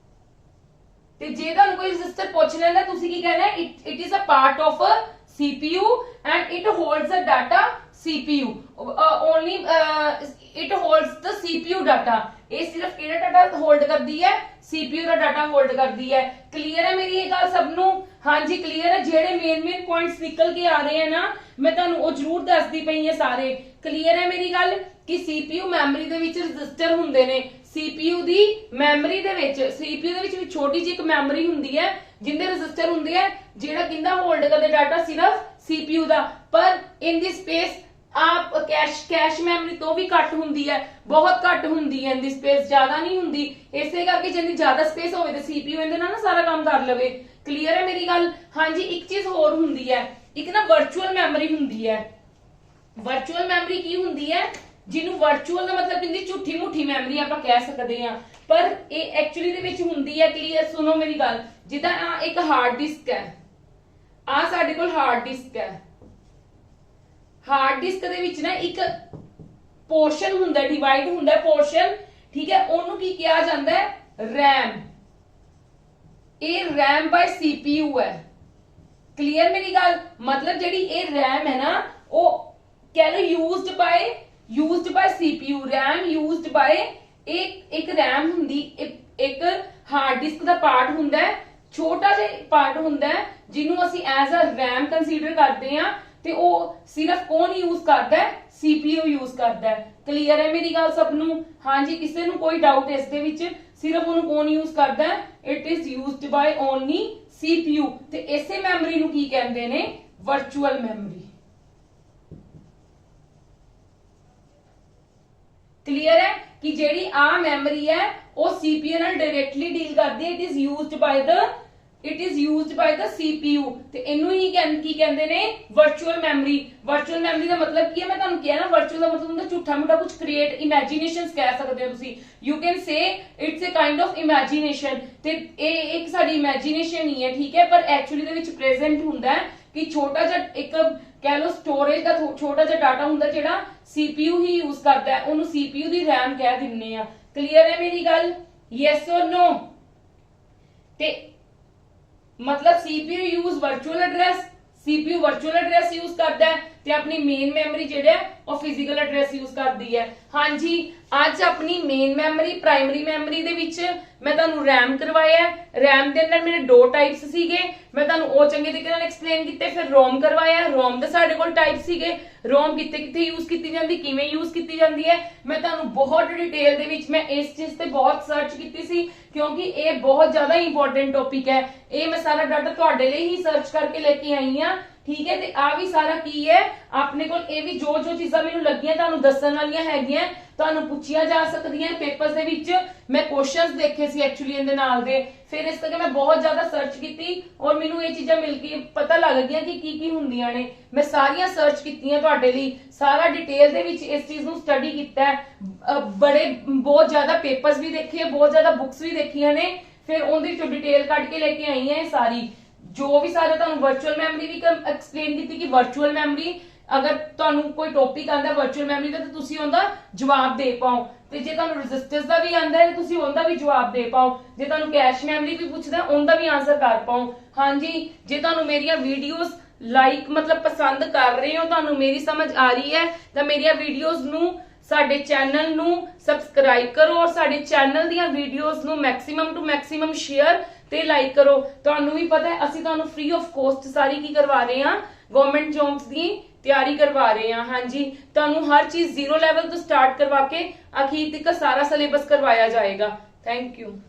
ਤੇ ਜੇ ਤੁਹਾਨੂੰ ਕੋਈ ਰਜਿਸਟਰ ਪੁੱਛ ਲੈਂਦਾ, ਤੁਸੀਂ ਕੀ ਕਹਿਣਾ? It is a part of CPU and it holds the data CPU only it holds the CPU data। ਇਹ ਸਿਰਫ ਕਿਹੜਾ ਡਾਟਾ ਹੋਲਡ ਕਰਦੀ ਹੈ? CPU ਦਾ ਡਾਟਾ ਹੋਲਡ ਕਰਦੀ ਹੈ। ਕਲੀਅਰ ਹੈ ਮੇਰੀ ਇਹ ਗੱਲ ਸਭ ਨੂੰ? ਹਾਂਜੀ ਕਲੀਅਰ ਹੈ। ਜਿਹੜੇ ਮੇਨ ਪੁਆਇੰਟਸ ਨਿਕਲ ਕੇ ਆ ਰਹੇ ਆ ਨਾ, ਮੈਂ ਤੁਹਾਨੂੰ ਉਹ ਜ਼ਰੂਰ ਦੱਸਦੀ ਪਈ ਹਾਂ ਸਾਰੇ। ਕਲੀਅਰ ਹੈ ਮੇਰੀ ਗੱਲ ਕਿ CPU ਮੈਮਰੀ ਦੇ ਵਿੱਚ ਰਜਿਸਟਰ ਹੁੰਦੇ ਨੇ। CPU ਦੀ ਮੈਮਰੀ ਦੇ ਵਿੱਚ CPU ਦੇ ਵਿੱਚ ਵੀ ਛੋਟੀ ਜਿਹੀ ਇੱਕ ਮੈਮਰੀ ਹੁੰਦੀ ਹੈ ਜਿੰਦੇ ਰਜਿਸਟਰ ਹੁੰਦੇ ਆ, ਜਿਹੜਾ ਕਿੰਦਾ ਹੋਲਡ ਕਰਦੇ ਡਾਟਾ? ਸਿਰਫ CPU ਦਾ। ਪਰ ਇਨ ਦੀ ਸਪੇਸ ਆਪ ਕੈਸ਼ ਮੈਮਰੀ ਤੋਂ ਵੀ ਘੱਟ ਹੁੰਦੀ ਹੈ, ਬਹੁਤ ਘੱਟ ਹੁੰਦੀ ਹੈ। ਇਨ ਦੀ ਸਪੇਸ ਜ਼ਿਆਦਾ ਨਹੀਂ ਹੁੰਦੀ। ਇਸੇ ਕਰਕੇ ਜਿੰਨੀ ਜ਼ਿਆਦਾ ਸਪੇਸ ਹੋਵੇ ਤੇ CPU ਇਹਦੇ ਨਾਲ ਨਾ ਸਾਰਾ ਕੰਮ ਕਰ ਲਵੇ। ਕਲੀਅਰ ਹੈ ਮੇਰੀ ਗੱਲ? ਹਾਂਜੀ। ਇੱਕ ਚੀਜ਼ ਹੋਰ ਹੁੰਦੀ ਹੈ, ਇੱਕ ਨਾ ਵਰਚੁਅਲ ਮੈਮਰੀ ਹੁੰਦੀ ਹੈ। ਵਰਚੁਅਲ ਮੈਮਰੀ ਕੀ ਹੁੰਦੀ ਹੈ? ਜਿਹਨੂੰ ਵਰਚੁਅਲ ਦਾ ਮਤਲਬ ਕਹਿੰਦੀ ਝੂਠੀ ਮੁੱਠੀ ਮੈਮਰੀ ਆਪਾਂ ਕਹਿ ਸਕਦੇ ਹਾਂ, ਪਰ ਇਹ ਐਕਚੁਅਲੀ ਦੇ ਵਿੱਚ ਹੁੰਦੀ ਹੈ। ਕਲੀਅਰ? ਸੁਣੋ ਮੇਰੀ ਗੱਲ। ਜਿੱਦਾਂ ਇੱਕ ਹਾਰਡ ਡਿਸਕ ਹੈ, ਆ ਸਾਡੇ ਕੋਲ ਹਾਰਡ ਡਿਸਕ ਹੈ। ਹਾਰਡ ਡਿਸਕ ਦੇ ਵਿੱਚ ਨਾ ਇੱਕ ਪੋਰਸ਼ਨ ਹੁੰਦਾ, ਡਿਵਾਈਡ ਹੁੰਦਾ ਪੋਰਸ਼ਨ, ਠੀਕ ਹੈ? ਉਹਨੂੰ ਕੀ ਕਿਹਾ ਜਾਂਦਾ ਹੈ? RAM। ਇਹ RAM ਬਾਈ CPU ਹੈ। ਕਲੀਅਰ ਮੇਰੀ ਗੱਲ? ਮਤਲਬ ਜਿਹੜੀ ਇਹ RAM ਹੈ ਨਾ, ਉਹ ਕਹਿ ਲਓ ਯੂਜ਼ਡ ਬਾਈ CPU। RAM ਯੂਜ਼ਡ ਬਾਈ ਇੱਕ RAM ਹੁੰਦੀ, ਇੱਕ ਹਾਰਡ ਡਿਸਕ ਦਾ ਪਾਰਟ ਹੁੰਦਾ ਹੈ, ਛੋਟਾ ਜਿਹਾ ਪਾਰਟ ਹੁੰਦਾ ਹੈ ਜਿਹਨੂੰ ਅਸੀਂ ਐਜ਼ ਅ RAM ਕੰਸੀਡਰ ਕਰਦੇ ਹਾਂ। ਤੇ ਉਹ ਸਿਰਫ ਕੌਣ ਯੂਜ਼ ਕਰਦਾ ਹੈ? CPU ਯੂਜ਼ ਕਰਦਾ ਹੈ। ਕਲੀਅਰ ਹੈ ਮੇਰੀ ਗੱਲ ਸਭ ਨੂੰ? ਹਾਂਜੀ। ਕਿਸੇ ਨੂੰ ਕੋਈ ਡਾਊਟ ਇਸ ਦੇ ਵਿੱਚ? ਸਿਰਫ ਉਹਨੂੰ ਕੌਣ ਯੂਜ਼ ਕਰਦਾ ਹੈ? It is used by only CPU। ਤੇ ਇਸੇ ਮੈਮਰੀ ਨੂੰ ਕੀ ਕਹਿੰਦੇ ਨੇ? Virtual memory. ਕਲੀਅਰ ਹੈ ਕਿ ਜਿਹੜੀ ਆ ਮੈਮਰੀ ਹੈ ਉਹ CPU ਨਾਲ ਡਾਇਰੈਕਟਲੀ ਡੀਲ ਕਰਦੀ ਹੈ। It is used by the CPU। ਤੇ ਇਹਨੂੰ ਹੀ ਕੀ ਕਹਿੰਦੇ ਨੇ? Virtual memory. ਵਰਚੁਅਲ ਮੈਮਰੀ ਦਾ ਮਤਲਬ ਕੀ ਹੈ? ਮੈਂ ਤੁਹਾਨੂੰ ਕਿਹਾ ਨਾ, ਵਰਚੁਅਲ ਦਾ ਮਤਲਬ ਹੁੰਦਾ ਝੂਠਾ ਮੋਟਾ ਕੁਝ ਕ੍ਰੀਏਟ, ਇਮੇਜਿਨੇਸ਼ਨਸ ਕਹਿ ਸਕਦੇ ਹੋ ਤੁਸੀਂ। You can say it's a kind of imagination. ਤੇ ਇਹ ਇੱਕ ਸਾਡੀ ਇਮੇਜਿਨੇਸ਼ਨ ਹੀ ਹੈ, ਠੀਕ ਹੈ? ਪਰ ਐਕਚੁਅਲੀ ਦੇ ਵਿੱਚ ਪ੍ਰੈਜ਼ੈਂਟ ਹੁੰਦਾ ਹੈ ਕਿ ਛੋਟਾ ਜਿਹਾ ਇੱਕ ਕਹਿ ਲਓ ਸਟੋਰੇਜ ਦਾ ਛੋਟਾ ਜਿਹਾ ਡਾਟਾ ਹੁੰਦਾ ਜਿਹੜਾ CPU ਹੀ ਯੂਜ਼ ਕਰਦਾ ਹੈ, ਉਹਨੂੰ CPU ਦੀ RAM ਕਹਿ ਦਿੰਨੇ ਆ। ਕਲੀਅਰ ਹੈ ਮੇਰੀ ਗੱਲ? Yes or no? ਤੇ ਮਤਲਬ CPU use virtual address use ਕਰਦਾ ਹੈ ਤੇ ਆਪਣੀ ਮੇਨ ਮੈਮਰੀ ਜਿਹੜਾ ਉਹ ਫਿਜ਼ੀਕਲ ਐਡਰੈਸ ਯੂਜ਼ ਕਰਦੀ ਹੈ। ਹਾਂਜੀ। ਅੱਜ ਆਪਣੀ ਮੇਨ ਮੈਮਰੀ, ਪ੍ਰਾਇਮਰੀ ਮੈਮਰੀ ਦੇ ਵਿੱਚ ਮੈਂ ਤੁਹਾਨੂੰ RAM ਕਰਵਾਇਆ। RAM ਦੇ ਅੰਦਰ ਮੇਰੇ ਦੋ ਟਾਈਪਸ ਸੀਗੇ, ਮੈਂ ਤੁਹਾਨੂੰ ਉਹ ਚੰਗੇ ਤਰੀਕੇ ਨਾਲ ਐਕਸਪਲੇਨ ਕੀਤੇ। ਫਿਰ ROM ਕਰਵਾਇਆ। ROM ਦੇ ਸਾਡੇ ਕੋਲ ਟਾਈਪ ਸੀਗੇ। ROM ਕਿੱਥੇ ਯੂਜ਼ ਕੀਤੀ ਜਾਂਦੀ, ਕਿਵੇਂ ਯੂਜ਼ ਕੀਤੀ ਜਾਂਦੀ ਹੈ, ਮੈਂ ਤੁਹਾਨੂੰ ਬਹੁਤ ਡਿਟੇਲ ਦੇ ਵਿੱਚ ਮੈਂ ਇਸ ਚੀਜ਼ ਤੇ ਬਹੁਤ ਸਰਚ ਕੀਤੀ ਸੀ, ਕਿਉਂਕਿ ਇਹ ਬਹੁਤ ਜ਼ਿਆਦਾ ਇੰਪੋਰਟੈਂਟ ਟੌਪਿਕ ਹੈ। ਇਹ ਮੈਂ ਸਾਰਾ ਡਾਟਾ ਤੁਹਾਡੇ ਲਈ ਹੀ ਸਰਚ ਕਰਕੇ ਲੈ ਕੇ ਆਈ ਹਾਂ, ਠੀਕ ਹੈ? ਤੇ ਆ ਵੀ ਸਾਰਾ ਕੀ ਹੈ ਆਪਣੇ ਕੋਲ। ਇਹ ਵੀ ਜੋ ਚੀਜ਼ਾਂ ਮੈਨੂੰ ਲੱਗੀਆਂ ਤੁਹਾਨੂੰ ਦੱਸਣ ਵਾਲੀਆਂ ਹੈਗੀਆਂ, ਤੁਹਾਨੂੰ ਪੁੱਛੀਆਂ ਜਾ ਸਕਦੀਆਂ ਪੇਪਰਸ ਦੇ ਵਿੱਚ। ਮੈਂ ਕੁਐਸਚਨਸ ਦੇਖੇ ਸੀ ਐਕਚੁਅਲੀ ਇਹਦੇ ਨਾਲ ਦੇ, ਫਿਰ ਇਸ ਕਰਕੇ ਮੈਂ ਬਹੁਤ ਜ਼ਿਆਦਾ ਸਰਚ ਕੀਤੀ ਔਰ ਮੈਨੂੰ ਇਹ ਚੀਜ਼ਾਂ ਮਿਲ ਕੇ ਪਤਾ ਲੱਗ ਗਿਆ ਕਿ ਕੀ ਹੁੰਦੀਆਂ ਨੇ। ਮੈਂ ਸਾਰੀਆਂ ਸਰਚ ਕੀਤੀਆਂ ਤੁਹਾਡੇ ਲਈ, ਸਾਰਾ ਡਿਟੇਲ ਦੇ ਵਿੱਚ ਇਸ ਚੀਜ਼ ਨੂੰ ਸਟੱਡੀ ਕੀਤਾ ਹੈ। ਬਹੁਤ ਜ਼ਿਆਦਾ ਪੇਪਰਸ ਵੀ ਦੇਖੇ, ਬਹੁਤ ਜ਼ਿਆਦਾ ਬੁੱਕਸ ਵੀ ਦੇਖੀਆਂ ਨੇ, ਫਿਰ ਉਹਦੇ ਚੋਂ ਡਿਟੇਲ ਕੱਢ ਕੇ ਲੈ ਕੇ ਆਈ ਹਾਂ ਇਹ ਸਾਰੀ। ਜੋ ਵੀ ਸਾਰੇ ਤੁਹਾਨੂੰ ਵਰਚੁਅਲ ਮੈਮਰੀ ਵੀ ਐਕਸਪਲੇਨ ਕੀਤੀ ਕਿ ਵਰਚੁਅਲ ਮੈਮਰੀ, ਅਗਰ ਤੁਹਾਨੂੰ ਕੋਈ ਟੌਪਿਕ ਆਂਦਾ ਵਰਚੁਅਲ ਮੈਮਰੀ ਦਾ ਤਾਂ ਤੁਸੀਂ ਉਹਦਾ ਜਵਾਬ ਦੇ ਪਾਓ, ਤੇ ਜੇ ਤੁਹਾਨੂੰ ਰੈਜ਼ਿਸਟੈਂਸ ਦਾ ਵੀ ਆਂਦਾ ਹੈ ਤੁਸੀਂ ਉਹਦਾ ਵੀ ਜਵਾਬ ਦੇ ਪਾਓ, ਜੇ ਤੁਹਾਨੂੰ ਕੈਸ਼ ਮੈਮਰੀ ਵੀ ਪੁੱਛਦਾ ਉਹਦਾ ਵੀ ਆਨਸਰ ਕਰ ਪਾਓ। ਹਾਂਜੀ। ਜੇ ਤੁਹਾਨੂੰ ਮੇਰੀਆਂ ਵੀਡੀਓਜ਼ ਮਤਲਬ ਪਸੰਦ ਕਰ ਰਹੇ ਹੋ, ਤੁਹਾਨੂੰ ਮੇਰੀ ਸਮਝ ਆ ਰਹੀ ਹੈ, ਤਾਂ ਮੇਰੀਆਂ ਵੀਡੀਓਜ਼ ਨੂੰ ਸਾਡੇ ਚੈਨਲ ਨੂੰ ਸਬਸਕ੍ਰਾਈਬ ਕਰੋ ਔਰ ਸਾਡੇ ਚੈਨਲ ਦੀਆਂ ਵੀਡੀਓਜ਼ ਨੂੰ ਮੈਕਸਿਮਮ ਟੂ ਮੈਕਸਿਮਮ ਸ਼ੇਅਰ ਤੇ ਲਾਈਕ ਕਰੋ। ਤੁਹਾਨੂੰ ਵੀ ਪਤਾ ਹੈ ਅਸੀਂ ਤੁਹਾਨੂੰ ਫ੍ਰੀ ਆਫ ਕੋਸਟ ਸਾਰੀ ਕੀ ਕਰਵਾ ਰਹੇ ਹਾਂ, ਗਵਰਨਮੈਂਟ ਜੌਬਸ ਦੀ ਤਿਆਰੀ ਕਰਵਾ ਰਹੇ ਹਾਂ। ਹਾਂਜੀ, ਤੁਹਾਨੂੰ ਹਰ ਚੀਜ਼ 0 ਲੈਵਲ ਤੋਂ ਸਟਾਰਟ ਕਰਵਾ ਕੇ ਅਖੀਰ ਤੱਕ ਸਾਰਾ ਸਿਲੇਬਸ ਕਰਵਾਇਆ ਜਾਏਗਾ। Thank you.